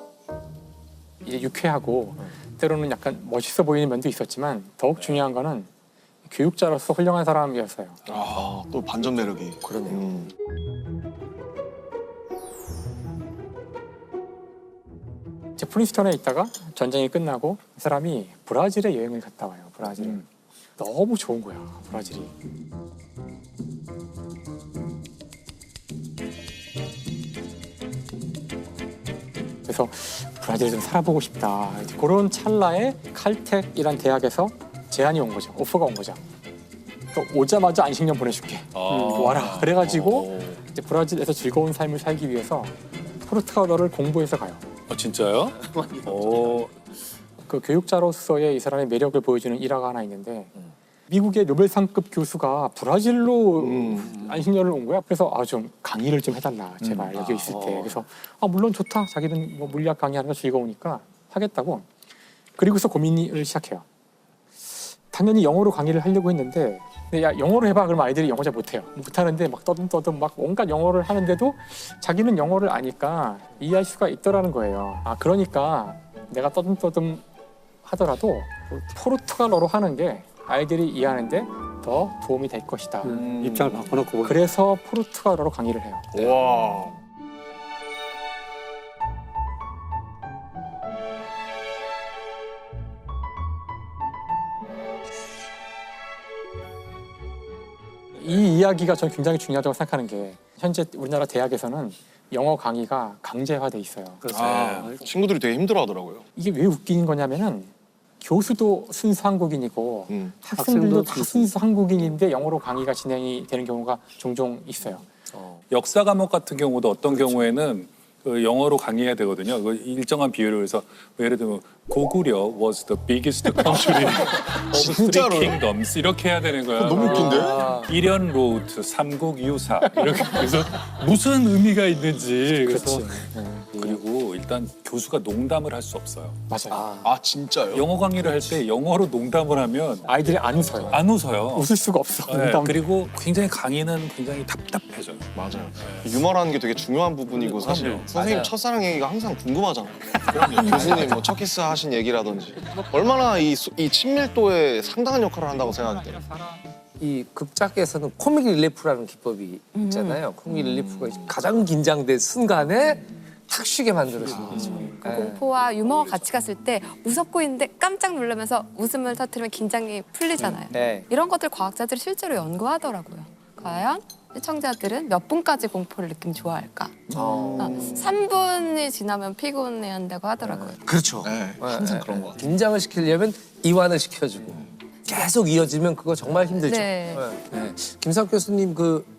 유쾌하고 때로는 약간 멋있어 보이는 면도 있었지만 더욱 중요한 거는 교육자로서 훌륭한 사람이었어요. 또 반전 매력이. 그러네요. 이제 프린스턴에 있다가 전쟁이 끝나고 이 사람이 브라질에 여행을 갔다 와요. 브라질. 너무 좋은 거야, 브라질이. 그래서 브라질 좀 살아보고 싶다. 이제 그런 찰나에 칼텍이란 대학에서 제안이 온 거죠. 오퍼가 온 거죠. 또 오자마자 안식년 보내줄게. 와라. 그래가지고 이제 브라질에서 즐거운 삶을 살기 위해서 포르투갈어를 공부해서 가요. 진짜요? 그 교육자로서의 이 사람의 매력을 보여주는 일화가 하나 있는데 미국의 노벨상급 교수가 브라질로 안식년을 온 거야. 그래서 좀 강의를 좀 해달라 제발 여기 있을 때. 그래서 물론 좋다. 자기는 뭐 물리학 강의하는 거 즐거우니까 하겠다고. 그리고서 고민을 시작해요. 당연히 영어로 강의를 하려고 했는데 근데 야 영어로 해봐. 그러면 아이들이 영어 잘 못해요. 못하는데 막 떠듬떠듬 막 온갖 영어를 하는데도 자기는 영어를 아니까 이해할 수가 있더라는 거예요. 그러니까 내가 떠듬떠듬 하더라도 포르투갈어로 하는 게 아이들이 이해하는데 더 도움이 될 것이다. 입장을 바꿔놓고 그래서 포르투갈어로 강의를 해요. 와. 이 이야기가 저는 굉장히 중요하다고 생각하는 게 현재 우리나라 대학에서는 영어 강의가 강제화돼 있어요. 친구들이 되게 힘들어하더라고요. 이게 왜 웃긴 거냐면은 교수도 순수 한국인이고 학생들도 다 순수 한국인인데 영어로 강의가 진행이 되는 경우가 종종 있어요. 역사 과목 같은 경우도 어떤 경우에는 그 영어로 강의해야 되거든요. 그 일정한 비율을 해서 예를 들면 고구려 was the biggest country of 진짜로요? three kingdoms 이렇게 해야 되는 거야. 너무 웃긴데? 일연 로드 삼국 유사 이렇게 그래서 무슨 의미가 있는지 그래서 그리고 일단 교수가 농담을 할 수 없어요. 맞아요. 진짜요? 영어 강의를 할 때 영어로 농담을 하면 아이들이 안 웃어요. 안 웃어요. 웃을 수가 없어. 네, 농담. 그리고 굉장히 강의는 굉장히 답답해져요. 맞아요. 유머라는 게 되게 중요한 부분이고 사실 그럼요. 선생님 맞아요. 첫사랑 얘기가 항상 궁금하잖아요. 교수님 뭐 첫 키스 하신 얘기라든지 얼마나 이 친밀도에 상당한 역할을 한다고 생각해요. 이 극작에서는 코믹 릴리프라는 기법이 있잖아요. 코믹 릴리프가 가장 긴장된 순간에 탁 쉬게 만들어주는 거죠. 그 네. 공포와 유머가 같이 갔을 때 무섭고 있는데 깜짝 놀라면서 웃음을 터뜨리면 긴장이 풀리잖아요. 네. 이런 것들 과학자들이 실제로 연구하더라고요. 과연 시청자들은 몇 분까지 공포를 느끼면 좋아할까? 3분이 지나면 피곤해한다고 하더라고요. 그렇죠. 네, 항상 그런 것 같아요. 긴장을 시키려면 이완을 시켜주고 계속 이어지면 그거 정말 힘들죠. 네. 네. 김사학 교수님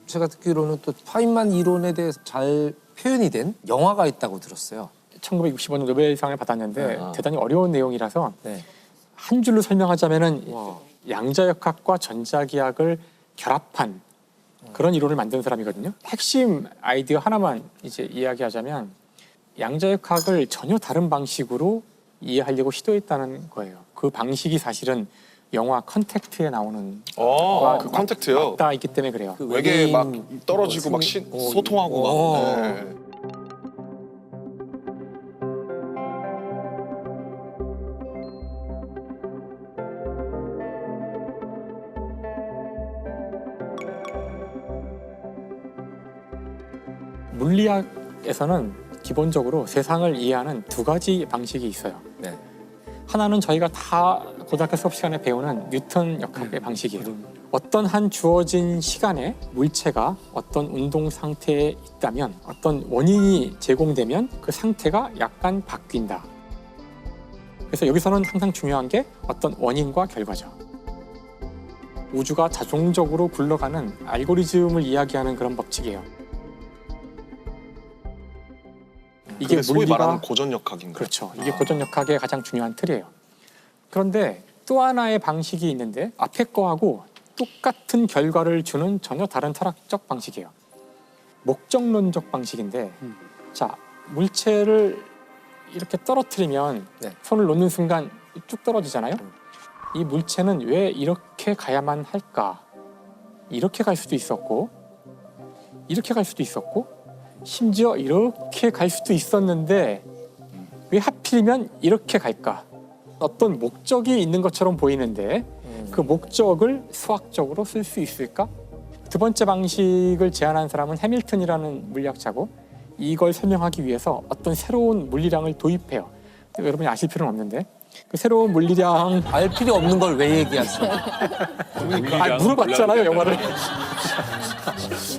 제가 듣기로는 또 파인만 이론에 대해서 잘 표현이 된 영화가 있다고 들었어요. 1965년 노벨상을 받았는데 아. 대단히 어려운 내용이라서 네. 한 줄로 설명하자면은 양자역학과 전자기학을 결합한 그런 이론을 만든 사람이거든요. 핵심 아이디어 하나만 이제 이야기하자면 양자역학을 전혀 다른 방식으로 이해하려고 시도했다는 거예요. 그 방식이 사실은 영화 컨택트에 나오는 그 컨택트요. 맞닿아 있기 때문에 그래요. 그 외계에 막 외계인 떨어지고 막 소통하고 막. 네. 물리학에서는 기본적으로 세상을 이해하는 두 가지 방식이 있어요. 네. 하나는 저희가 다 고등학교 수업 시간에 배우는 뉴턴 역학의 방식이에요. 어떤 한 주어진 시간에 물체가 어떤 운동 상태에 있다면 어떤 원인이 제공되면 그 상태가 약간 바뀐다. 그래서 여기서는 항상 중요한 게 어떤 원인과 결과죠. 우주가 자동적으로 굴러가는 알고리즘을 이야기하는 그런 법칙이에요. 이게 소위 말하는 고전역학인가요? 그렇죠. 이게 고전역학의 가장 중요한 틀이에요. 그런데 또 하나의 방식이 있는데 앞에 거하고 똑같은 결과를 주는 전혀 다른 철학적 방식이에요. 목적론적 방식인데 자, 물체를 이렇게 떨어뜨리면 네. 손을 놓는 순간 쭉 떨어지잖아요. 이 물체는 왜 이렇게 가야만 할까? 이렇게 갈 수도 있었고 이렇게 갈 수도 있었고 심지어 이렇게 갈 수도 있었는데 왜 하필이면 이렇게 갈까? 어떤 목적이 있는 것처럼 보이는데 그 목적을 수학적으로 쓸 수 있을까? 두 번째 방식을 제안한 사람은 해밀턴이라는 물리학자고 이걸 설명하기 위해서 어떤 새로운 물리량을 도입해요. 여러분이 아실 필요는 없는데 그 새로운 물리량 알 필요 없는 걸 왜 얘기하세요? 물어봤잖아요 영화를.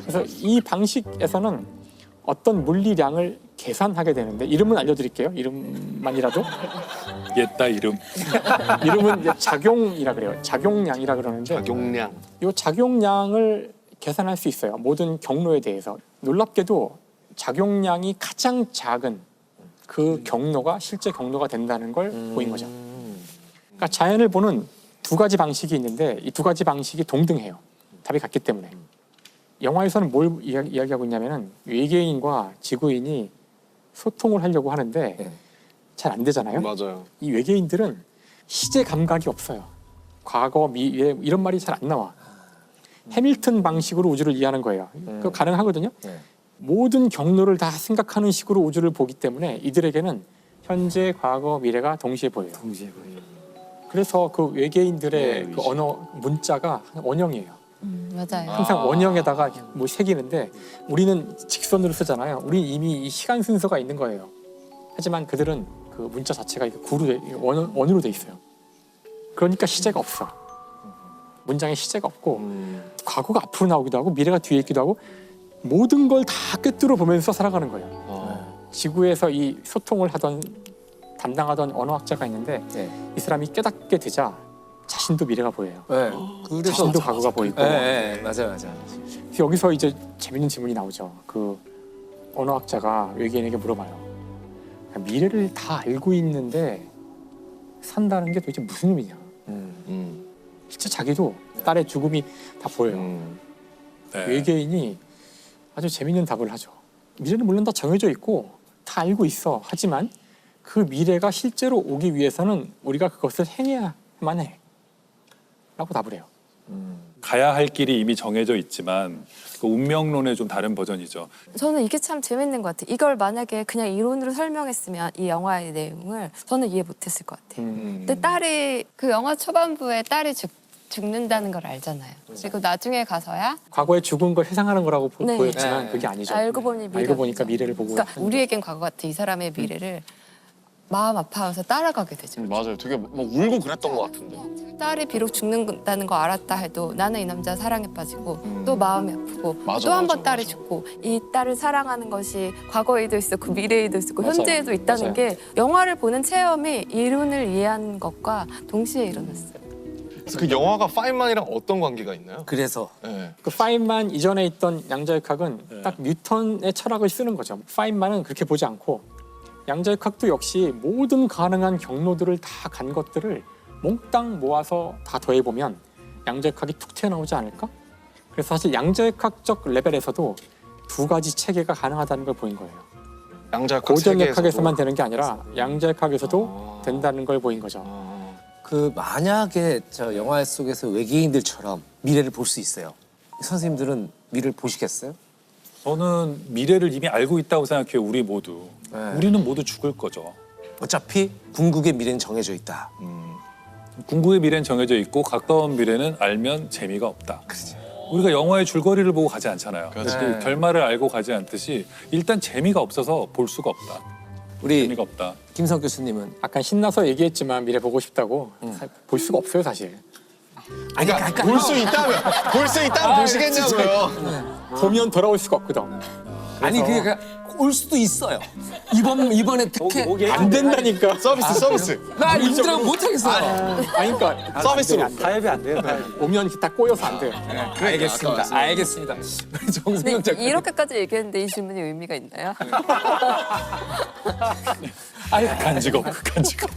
그래서 이 방식에서는 어떤 물리량을 계산하게 되는데 이름은 알려드릴게요. 이름만이라도. 옛다 이름. 이름은 이제 작용이라 그래요. 작용량이라 그러는데 작용량. 이 작용량을 계산할 수 있어요. 모든 경로에 대해서. 놀랍게도 작용량이 가장 작은 그 경로가 실제 경로가 된다는 걸 보인 거죠. 그러니까 자연을 보는 두 가지 방식이 있는데 이 두 가지 방식이 동등해요. 답이 같기 때문에. 영화에서는 뭘 이야기하고 있냐면은 외계인과 지구인이 소통을 하려고 하는데 네. 잘 안 되잖아요. 맞아요. 이 외계인들은 시제 감각이 없어요. 과거, 미래 이런 말이 잘 안 나와. 해밀턴 방식으로 우주를 이해하는 거예요. 그거 가능하거든요. 네. 모든 경로를 다 생각하는 식으로 우주를 보기 때문에 이들에게는 현재, 과거, 미래가 동시에 보여요. 동시에 보여요. 그래서 그 외계인들의 네, 그 언어 문자가 원형이에요. 맞아요. 항상 원형에다가 뭐 새기는데 우리는 직선으로 쓰잖아요. 우리 이미 이 시간 순서가 있는 거예요. 하지만 그들은 그 문자 자체가 이렇게 원으로 돼 있어요. 그러니까 시제가 없어. 문장에 시제가 없고 과거가 앞으로 나오기도 하고 미래가 뒤에 있기도 하고 모든 걸 다 꿰뚫어 보면서 살아가는 거예요. 지구에서 이 소통을 담당하던 언어학자가 있는데 네. 이 사람이 깨닫게 되자 자신도 미래가 보여요. 네. 그래서 자신도 과거가 보이고. 네, 맞아요. 그래서 여기서 이제 재밌는 질문이 나오죠. 그 언어학자가 외계인에게 물어봐요. 미래를 다 알고 있는데 산다는 게 도대체 무슨 의미냐? 실제 자기도 딸의 죽음이 다 보여요. 네. 외계인이 아주 재밌는 답을 하죠. 미래는 물론 다 정해져 있고 다 알고 있어. 하지만 그 미래가 실제로 오기 위해서는 우리가 그것을 행해야만 해. 라고 답을 해요. 가야 할 길이 이미 정해져 있지만 그 운명론의 좀 다른 버전이죠. 저는 이게 참 재밌는 것 같아요. 이걸 만약에 그냥 이론으로 설명했으면 이 영화의 내용을 저는 이해 못했을 것 같아요. 근데 딸이 그 영화 초반부에 딸이 죽는다는 걸 알잖아요. 그리고 나중에 가서야 과거에 죽은 걸 회상하는 거라고 네. 보였지만 네. 그게 아니죠. 알고 보니 알고 보니까 미래를 보고. 그러니까 우리에겐 과거 같아. 이 사람의 미래를 마음 아파하면서 따라가게 되죠. 맞아요. 되게 막 울고 그랬던 것 같은데. 딸이 비록 죽는다는 거 알았다 해도 나는 이 남자 사랑에 빠지고 음. 또 마음이 아프고 맞아, 또 한 번 맞아, 딸이 맞아. 죽고 이 딸을 사랑하는 것이 과거에도 있었고 미래에도 있었고 맞아요. 현재에도 있다는 맞아요. 게 영화를 보는 체험이 이론을 이해한 것과 동시에 일어났어요. 그래서 그 영화가 파인만이랑 어떤 관계가 있나요? 그래서 네. 그 파인만 이전에 있던 양자역학은 딱 뉴턴의 철학을 쓰는 거죠. 파인만은 그렇게 보지 않고 양자역학도 역시 모든 가능한 경로들을 다 간 것들을 몽땅 모아서 다 더해보면 양자역학이 툭 튀어나오지 않을까? 그래서 사실 양자역학적 레벨에서도 두 가지 체계가 가능하다는 걸 보인 거예요. 양자역학 고전역학에서만 되는 게 아니라 양자역학에서도 아. 된다는 걸 보인 거죠. 그 만약에 저 영화 속에서 외계인들처럼 미래를 볼 수 있어요. 선생님들은 미래를 보시겠어요? 저는 미래를 이미 알고 있다고 생각해요. 우리 모두. 네. 우리는 모두 죽을 거죠. 어차피 궁극의 미래는 정해져 있다. 궁극의 미래는 정해져 있고 가까운 미래는 알면 재미가 없다. 우리가 영화의 줄거리를 보고 가지 않잖아요. 그렇죠. 그 결말을 알고 가지 않듯이 일단 재미가 없어서 볼 수가 없다. 우리 재미가 없다. 김성 교수님은 아까 신나서 얘기했지만 미래 보고 싶다고 볼 수가 없어요 사실. 그러니까 볼 수 있다면 보시겠냐고요. 보면 돌아올 수가 없거든. 아니 그러니까 올 수도 있어요. 이번에 특혜 안 된다니까. 서비스. 나 이들하고 못하겠어. 아니 그러니까 서비스로. 타협이 안 돼요. 오면 다 꼬여서 안 돼요. 알겠습니다. 알겠습니다. 정승영 근데 작가. 이렇게까지 얘기했는데 이 질문이 의미가 있나요? 극한 직업.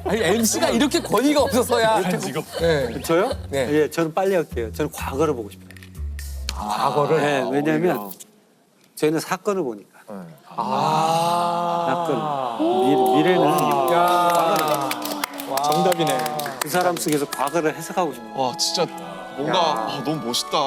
아니 MC가 이렇게 권위가 없어서야. 극한 직업. 네. 저요? 네. 예, 저는 빨리 할게요. 저는 과거를 보고 싶어요. 과거를. 네, 왜냐하면 저희는 사건을 보니까. 사건. 미래는 정답이네. 그 사람 속에서 과거를 해석하고 싶어요. 와 진짜 뭔가 너무 멋있다.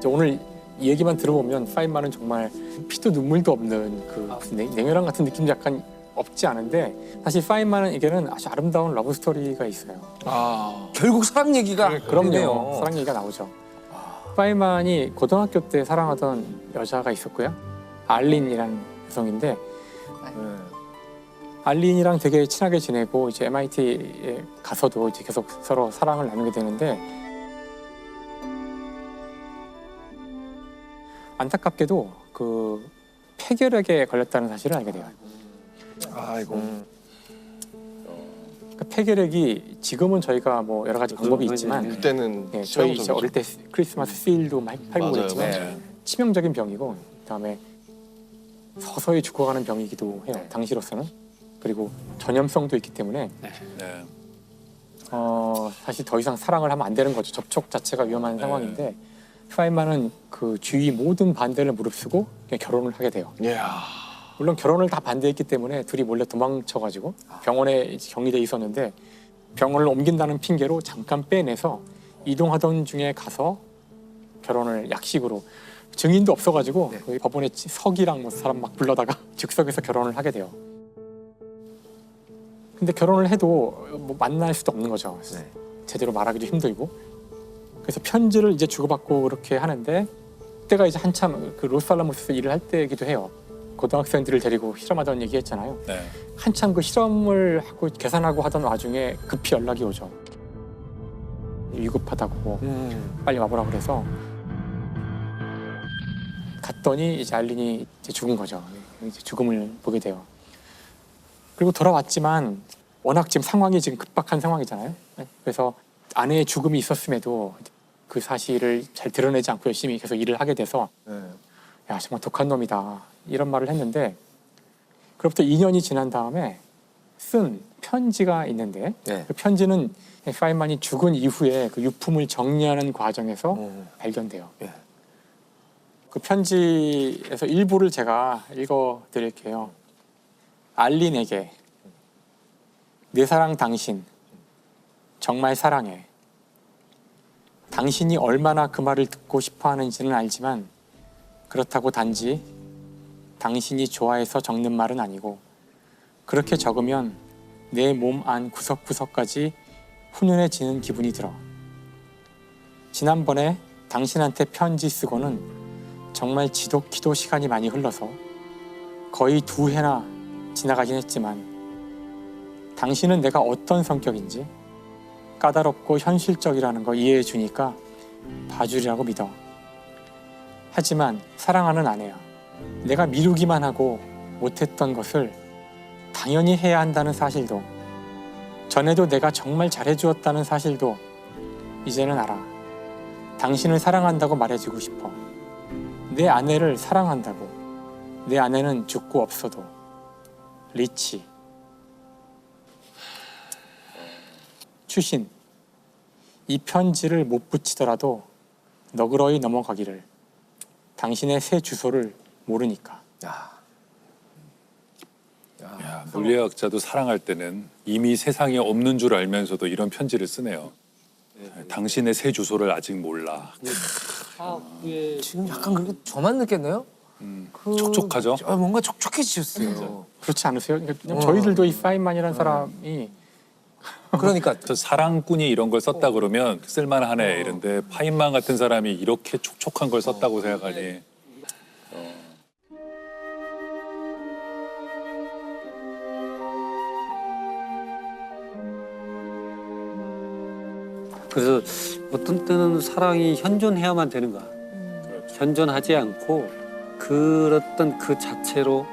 오늘 이 얘기만 들어보면 파인만은 정말 피도 눈물도 없는 그 무슨 냉혈한 같은 느낌이 약간 없지 않은데 사실 파인만은 에게는 아주 아름다운 러브 스토리가 있어요. 결국 사랑 얘기가 그럼요. 되네요. 사랑 얘기가 나오죠. 파인만이 고등학교 때 사랑하던 여자가 있었고요. 알린이라는 여성인데 알린이랑 되게 친하게 지내고 이제 MIT에 가서도 이제 계속 서로 사랑을 나누게 되는데 안타깝게도 그 폐결핵에 걸렸다는 사실을 알게 돼요. 아이고. 그 폐결핵이 지금은 저희가 뭐 여러 가지 방법이 있지만 그때는 예, 저희 이제 치명적이죠. 어릴 때 크리스마스 시일도 많이 팔고 맞아요, 그랬지만 맞아요. 치명적인 병이고 그다음에 서서히 죽어가는 병이기도 해요. 당시로서는. 그리고 전염성도 있기 때문에 네. 사실 더 이상 사랑을 하면 안 되는 거죠. 접촉 자체가 위험한 상황인데 파인만은 그 주위 모든 반대를 무릅쓰고 그냥 결혼을 하게 돼요. 이야. 물론 결혼을 다 반대했기 때문에 둘이 몰래 도망쳐가지고 병원에 격리돼 있었는데 병원을 옮긴다는 핑계로 잠깐 빼내서 이동하던 중에 가서 결혼을 약식으로 증인도 없어가지고 거기 법원에 석이랑 뭐 사람 막 불러다가 즉석에서 결혼을 하게 돼요. 근데 결혼을 해도 뭐 만날 수도 없는 거죠. 제대로 말하기도 힘들고. 그래서 편지를 이제 주고받고 그렇게 하는데 그때가 이제 한참 그 로스알라모스에서 일을 할 때이기도 해요. 고등학생들을 데리고 실험하던 얘기 했잖아요. 네. 한참 그 실험을 하고 계산하고 하던 와중에 급히 연락이 오죠. 위급하다고 빨리 와보라고 그래서 갔더니 이제 알린이 이제 죽은 거죠. 이제 죽음을 보게 돼요. 그리고 돌아왔지만 워낙 지금 상황이 지금 급박한 상황이잖아요. 그래서 아내의 죽음이 있었음에도 그 사실을 잘 드러내지 않고 열심히 계속 일을 하게 돼서 야 정말 독한 놈이다 이런 말을 했는데 그로부터 2년이 지난 다음에 쓴 편지가 있는데 그 편지는 파인만이 죽은 이후에 그 유품을 정리하는 과정에서 발견돼요. 그 편지에서 일부를 제가 읽어드릴게요. 알린에게 내 사랑 당신 정말 사랑해. 당신이 얼마나 그 말을 듣고 싶어 하는지는 알지만 그렇다고 단지 당신이 좋아해서 적는 말은 아니고 그렇게 적으면 내 몸 안 구석구석까지 훈훈해지는 기분이 들어. 지난번에 당신한테 편지 쓰고는 정말 지독히도 시간이 많이 흘러서 거의 2해나 지나가긴 했지만 당신은 내가 어떤 성격인지 까다롭고 현실적이라는 거 이해해 주니까 봐주리라고 믿어. 하지만 사랑하는 아내야, 내가 미루기만 하고 못했던 것을 당연히 해야 한다는 사실도, 전에도 내가 정말 잘해주었다는 사실도 이제는 알아. 당신을 사랑한다고 말해주고 싶어. 내 아내를 사랑한다고. 내 아내는 죽고 없어도. 리치. 추신. 이 편지를 못 붙이더라도 너그러이 넘어가기를. 당신의 새 주소를 모르니까. 야, 물리학자도 사랑할 때는 이미 세상에 없는 줄 알면서도 이런 편지를 쓰네요. 당신의 새 주소를 아직 몰라. 지금 약간 그렇게 저만 느꼈나요? 촉촉하죠? 뭔가 촉촉해지셨어요. 그렇지 않으세요? 그러니까 저희들도 이 파인만이라는 사람이 그러니까 저 사랑꾼이 이런 걸 썼다 그러면 쓸만하네 이런데 파인만 같은 사람이 이렇게 촉촉한 걸 썼다고 생각하니 그래서 어떤 때는 사랑이 현존해야만 되는가? 현존하지 않고 그 어떤 그 자체로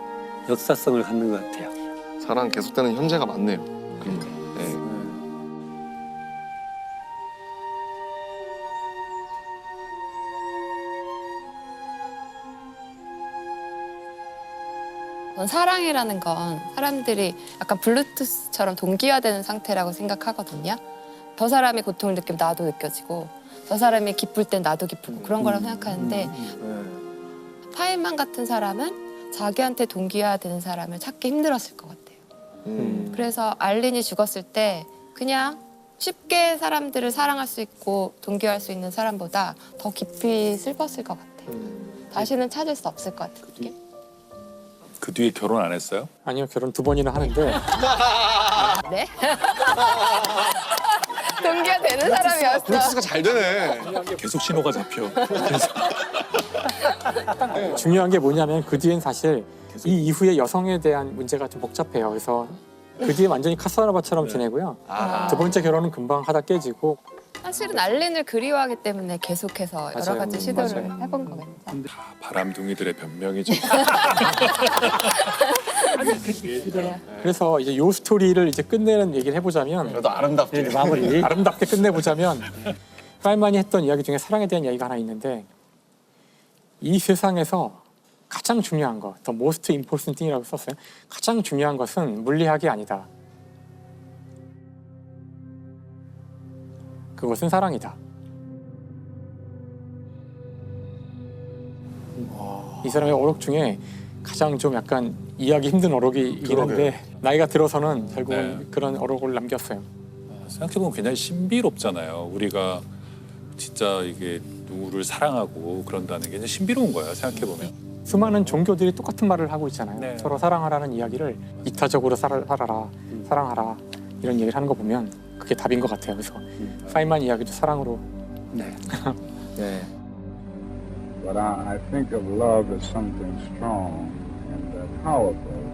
역사성을 갖는 것 같아요. 사랑 계속되는 현재가 많네요. 네. 사랑이라는 건 사람들이 약간 블루투스처럼 동기화되는 상태라고 생각하거든요. 저 사람이 고통을 느끼면 나도 느껴지고 저 사람이 기쁠 땐 나도 기쁘고 그런 거라고 생각하는데 파인만 같은 사람은 자기한테 동기화되는 사람을 찾기 힘들었을 것 같아요. 그래서 알린이 죽었을 때 그냥 쉽게 사람들을 사랑할 수 있고 동기화할 수 있는 사람보다 더 깊이 슬펐을 것 같아요. 다시는 찾을 수 없을 것 같은 느낌? 그 뒤에 결혼 안 했어요? 아니요, 결혼 2번이나 하는데 네? 동기화되는 사람이었어. 블루투스가 잘 되네. 계속 신호가 잡혀. 중요한 게 뭐냐면 그 뒤엔 사실 이 이후에 여성에 대한 문제가 좀 복잡해요. 그래서 그 뒤에 완전히 카사노바처럼 지내고요. 2번째 결혼은 금방 하다 깨지고. 사실은 알린을 그리워하기 때문에 계속해서 여러 맞아요. 가지 시도를 맞아요. 해본 거겠죠. 다 바람둥이들의 변명이죠. 그래서 이제 요 스토리를 이제 끝내는 얘기를 해보자면 그래도 아름답게. 마무리. 아름답게 끝내보자면 파인만이 했던 이야기 중에 사랑에 대한 이야기가 하나 있는데 이 세상에서 가장 중요한 것, the most important thing이라고 썼어요. 가장 중요한 것은 물리학이 아니다. 그것은 사랑이다. 이 사람의 어록 중에 가장 좀 약간 이해하기 힘든 어록이긴 한데 나이가 들어서는 결국은 네. 그런 어록을 남겼어요. 생각해보면 굉장히 신비롭잖아요. 우리가 진짜 이게 누구를 사랑하고 그런다는 게 신비로운 거예요. 생각해보면. 수많은 종교들이 똑같은 말을 하고 있잖아요. 네. 서로 사랑하라는 이야기를 이타적으로 살아라, 사랑하라 이런 얘기를 하는 거 보면 그게 답인 것 같아요. 그래서 파인만 이야기도 사랑으로. 네. 네. But I think of love as something strong and powerful.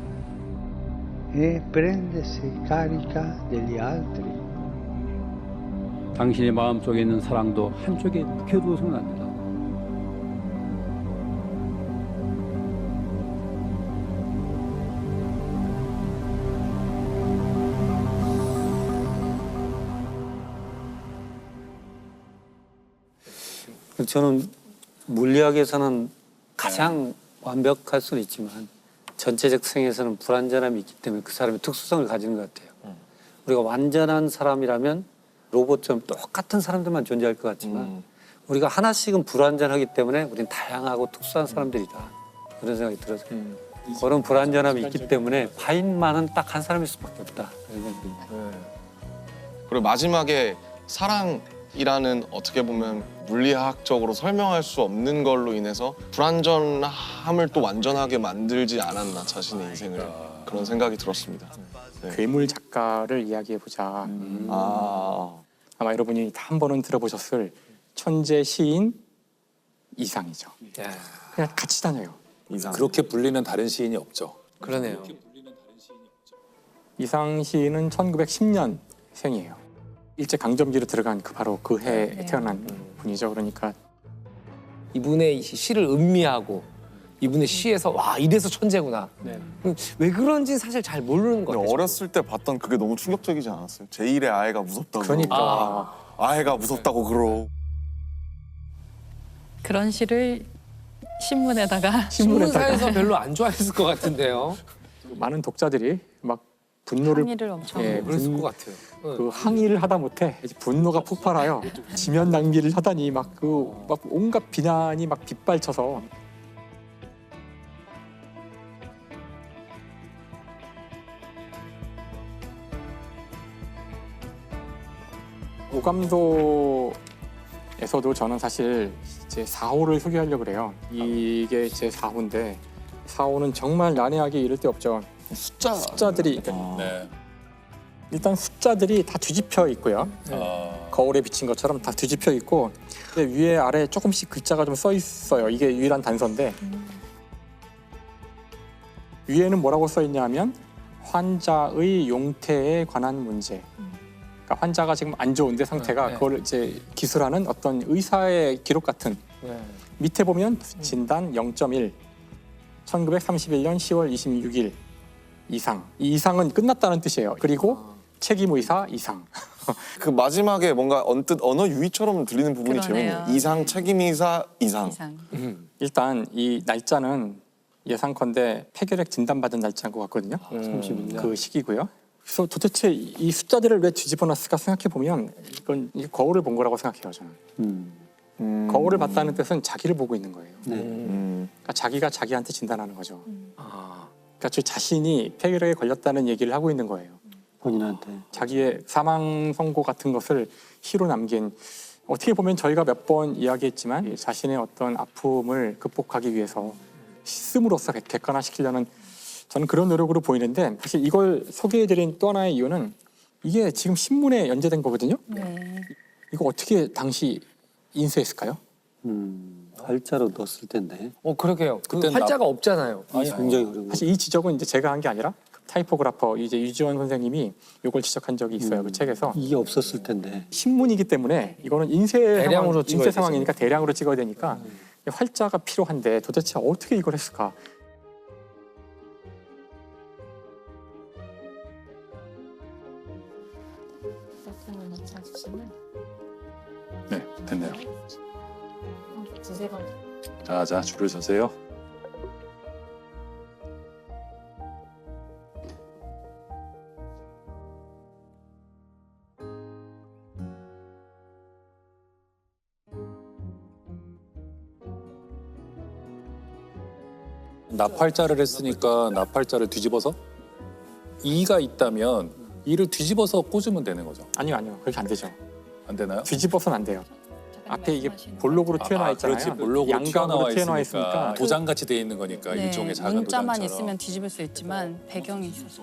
E prendersi carica degli altri. 당신의 마음속에 있는 사랑도 한쪽에 묵혀두어서는 안 된다. 저는 물리학에서는 가장 완벽할 수는 있지만 전체적 성에서는 불완전함이 있기 때문에 그 사람의 특수성을 가지는 것 같아요. 우리가 완전한 사람이라면 로봇처럼 똑같은 사람들만 존재할 것 같지만 우리가 하나씩은 불완전하기 때문에 우리는 다양하고 특수한 사람들이다. 그런 생각이 들어서 그런 불완전함이 있기 때문에 파인만은 딱 한 사람일 수밖에 없다. 그런 생각이 듭니다. 그리고 마지막에 사랑 이라는 어떻게 보면 물리학적으로 설명할 수 없는 걸로 인해서 불완전함을 또 완전하게 만들지 않았나 자신의 인생을 그런 생각이 들었습니다. 네. 괴물 작가를 이야기해 보자. 아마 여러분이 다 한 번은 들어보셨을 천재 시인 이상이죠. 그냥 같이 다녀요. 그렇게 불리는 다른 시인이 없죠. 그러네요. 이상 시인은 1910년 생이에요. 일제 강점기로 들어간 바로 그 해에 네. 태어난 분이죠. 그러니까 이분의 이 시를 음미하고 이분의 시에서 와 이래서 천재구나. 왜 그런지 사실 잘 모르는 거예요. 어렸을 때 봤던 그게 너무 충격적이지 않았어요? 제1의 아이가 무섭다고. 그러니까 아이가 무섭다고 그러. 그런 시를 신문에다가 신문사에서 별로 안 좋아했을 것 같은데요. 많은 독자들이 막 분노를 항의를 엄청 예, 그랬을 것 같아요. 그 항의를 하다 못해 이제 분노가 폭발하여 지면 낭비를 하다니 막 온갖 비난이 막 빗발쳐서 오감도에서도 저는 사실 제 4호를 소개하려고 그래요. 이게 제 4호인데 4호는 정말 난해하게 이를 데 없죠. 숫자들이 네. 일단 숫자들이 다 뒤집혀 있고요. 거울에 비친 것처럼 다 뒤집혀 있고 근데 위에 아래 조금씩 글자가 좀 써 있어요. 이게 유일한 단서인데 위에는 뭐라고 써 있냐면 환자의 용태에 관한 문제. 그러니까 환자가 지금 안 좋은데 상태가 그걸 이제 기술하는 어떤 의사의 기록 같은. 밑에 보면 진단 0.1. 1931년 10월 26일 이상. 이 이상은 끝났다는 뜻이에요. 그리고 책임의사 이상. 그 마지막에 뭔가 언뜻 언어 유희처럼 들리는 부분이 그러네요. 재밌네요. 이상 책임의사 이상. 일단 이 날짜는 예상컨대 폐결핵 진단받은 날짜인 것 같거든요. 30일 날. 그 시기고요. 그래서 도대체 이 숫자들을 왜 뒤집어놨을까 생각해 보면 이건 이게 거울을 본 거라고 생각해요. 저는. 거울을 봤다는 뜻은 자기를 보고 있는 거예요. 그러니까 자기가 자기한테 진단하는 거죠. 그러니까 저 자신이 폐결핵에 걸렸다는 얘기를 하고 있는 거예요. 본인한테. 자기의 사망 선고 같은 것을 시로 남긴 어떻게 보면 저희가 몇 번 이야기했지만 자신의 어떤 아픔을 극복하기 위해서 씀으로써 객관화시키려는 저는 그런 노력으로 보이는데 사실 이걸 소개해드린 또 하나의 이유는 이게 지금 신문에 연재된 거거든요. 이거 어떻게 당시 인쇄했을까요? 활자로 넣었을 텐데. 그러게요. 그 그땐 활자가 없잖아요. 굉장히 어려운 사실 이 지적은 이제 제가 한 게 아니라 타이포그래퍼 이제 유지원 선생님이 이걸 지적한 적이 있어요. 그 책에서 이게 없었을 텐데. 신문이기 때문에 이거는 대량으로 찍어야 인쇄 상황이니까 대량으로 찍어야 되니까 활자가 필요한데 도대체 어떻게 이걸 했을까? 네, 됐네요. 자, 줄을 서세요. 납활자를 했으니까 납활자를 뒤집어서 2가 있다면 2를 뒤집어서 꽂으면 되는 거죠. 아니요. 그렇게 안 되죠. 안 되나요? 뒤집어서는 안 돼요. 앞에 이게 볼록으로 튀어나와 있잖아요. 그렇지, 볼록으로 양감으로 튀어나와 있으니까 있으니까 도장같이 돼 있는 거니까 네, 일종의 작은 문자만 도장처럼. 있으면 뒤집을 수 있지만 배경이 있어서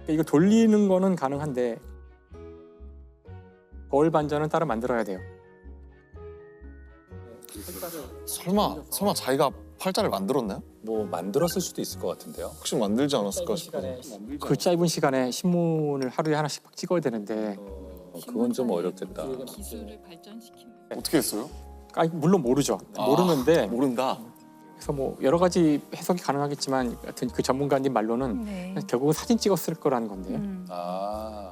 이거 돌리는 거는 가능한데 거울 반전은 따로 만들어야 돼요. 설마 자기가 팔자를 만들었나요? 뭐 만들었을 수도 있을 것 같은데요. 혹시 만들지 않았을까 싶어서. 그 짧은 시간에 신문을 하루에 하나씩 막 찍어야 되는데 그건 좀 어렵겠다. 기술을 발전시키는 어떻게 했어요? 물론 모르죠. 모르는데 모른다. 그래서 뭐 여러 가지 해석이 가능하겠지만 하여튼 그 전문가님 말로는 결국은 사진 찍었을 거라는 건데요.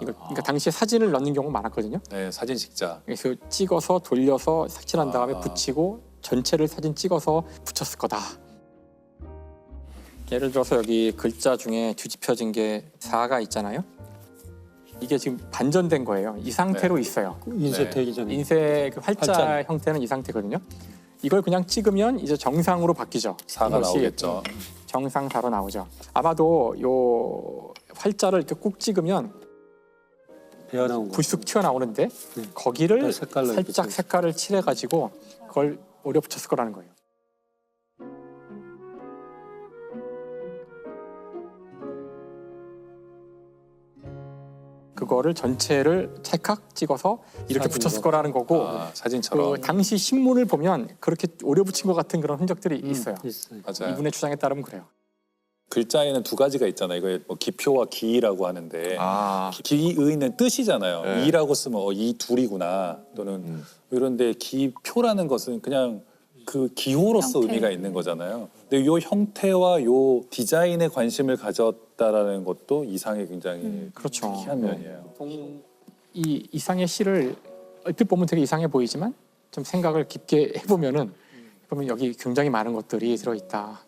이거 그러니까 당시에 사진을 넣는 경우가 많았거든요. 네, 사진식자. 그래서 찍어서 돌려서 색칠한 다음에 붙이고 전체를 사진 찍어서 붙였을 거다. 예를 들어서 여기 글자 중에 뒤집혀진 게 4가 있잖아요. 이게 지금 반전된 거예요. 이 상태로 있어요. 인쇄되기 전에. 인쇄 그 활자 형태는 이 상태거든요. 이걸 그냥 찍으면 이제 정상으로 바뀌죠. 4가 이것이 나오겠죠. 정상 4로 나오죠. 아마도 요 활자를 이렇게 꾹 찍으면 배어나온 거. 불쑥 튀어나오는데 거기를 색깔로 이렇게 살짝 색깔을 칠해가지고 그걸 오려 붙였을 거라는 거예요. 그거를 전체를 찰칵 찍어서 이렇게 사진으로. 붙였을 거라는 거고 사진처럼. 그 당시 신문을 보면 그렇게 오려 붙인 것 같은 그런 흔적들이 있어요. 있어요. 맞아요. 이분의 주장에 따르면 그래요. 글자에는 두 가지가 있잖아요. 이거 뭐 기표와 기이라고 하는데 기의는 뜻이잖아요. 네. 이라고 쓰면 이 둘이구나 또는 이런데 기표라는 것은 그냥 그 기호로서 형태. 의미가 있는 거잖아요. 근데 요 형태와 요 디자인에 관심을 가졌다라는 것도 이상의 굉장히 그렇죠. 특이한 면이에요. 이 이상의 시를 얼핏 보면 되게 이상해 보이지만 좀 생각을 깊게 해보면 여기 굉장히 많은 것들이 들어있다.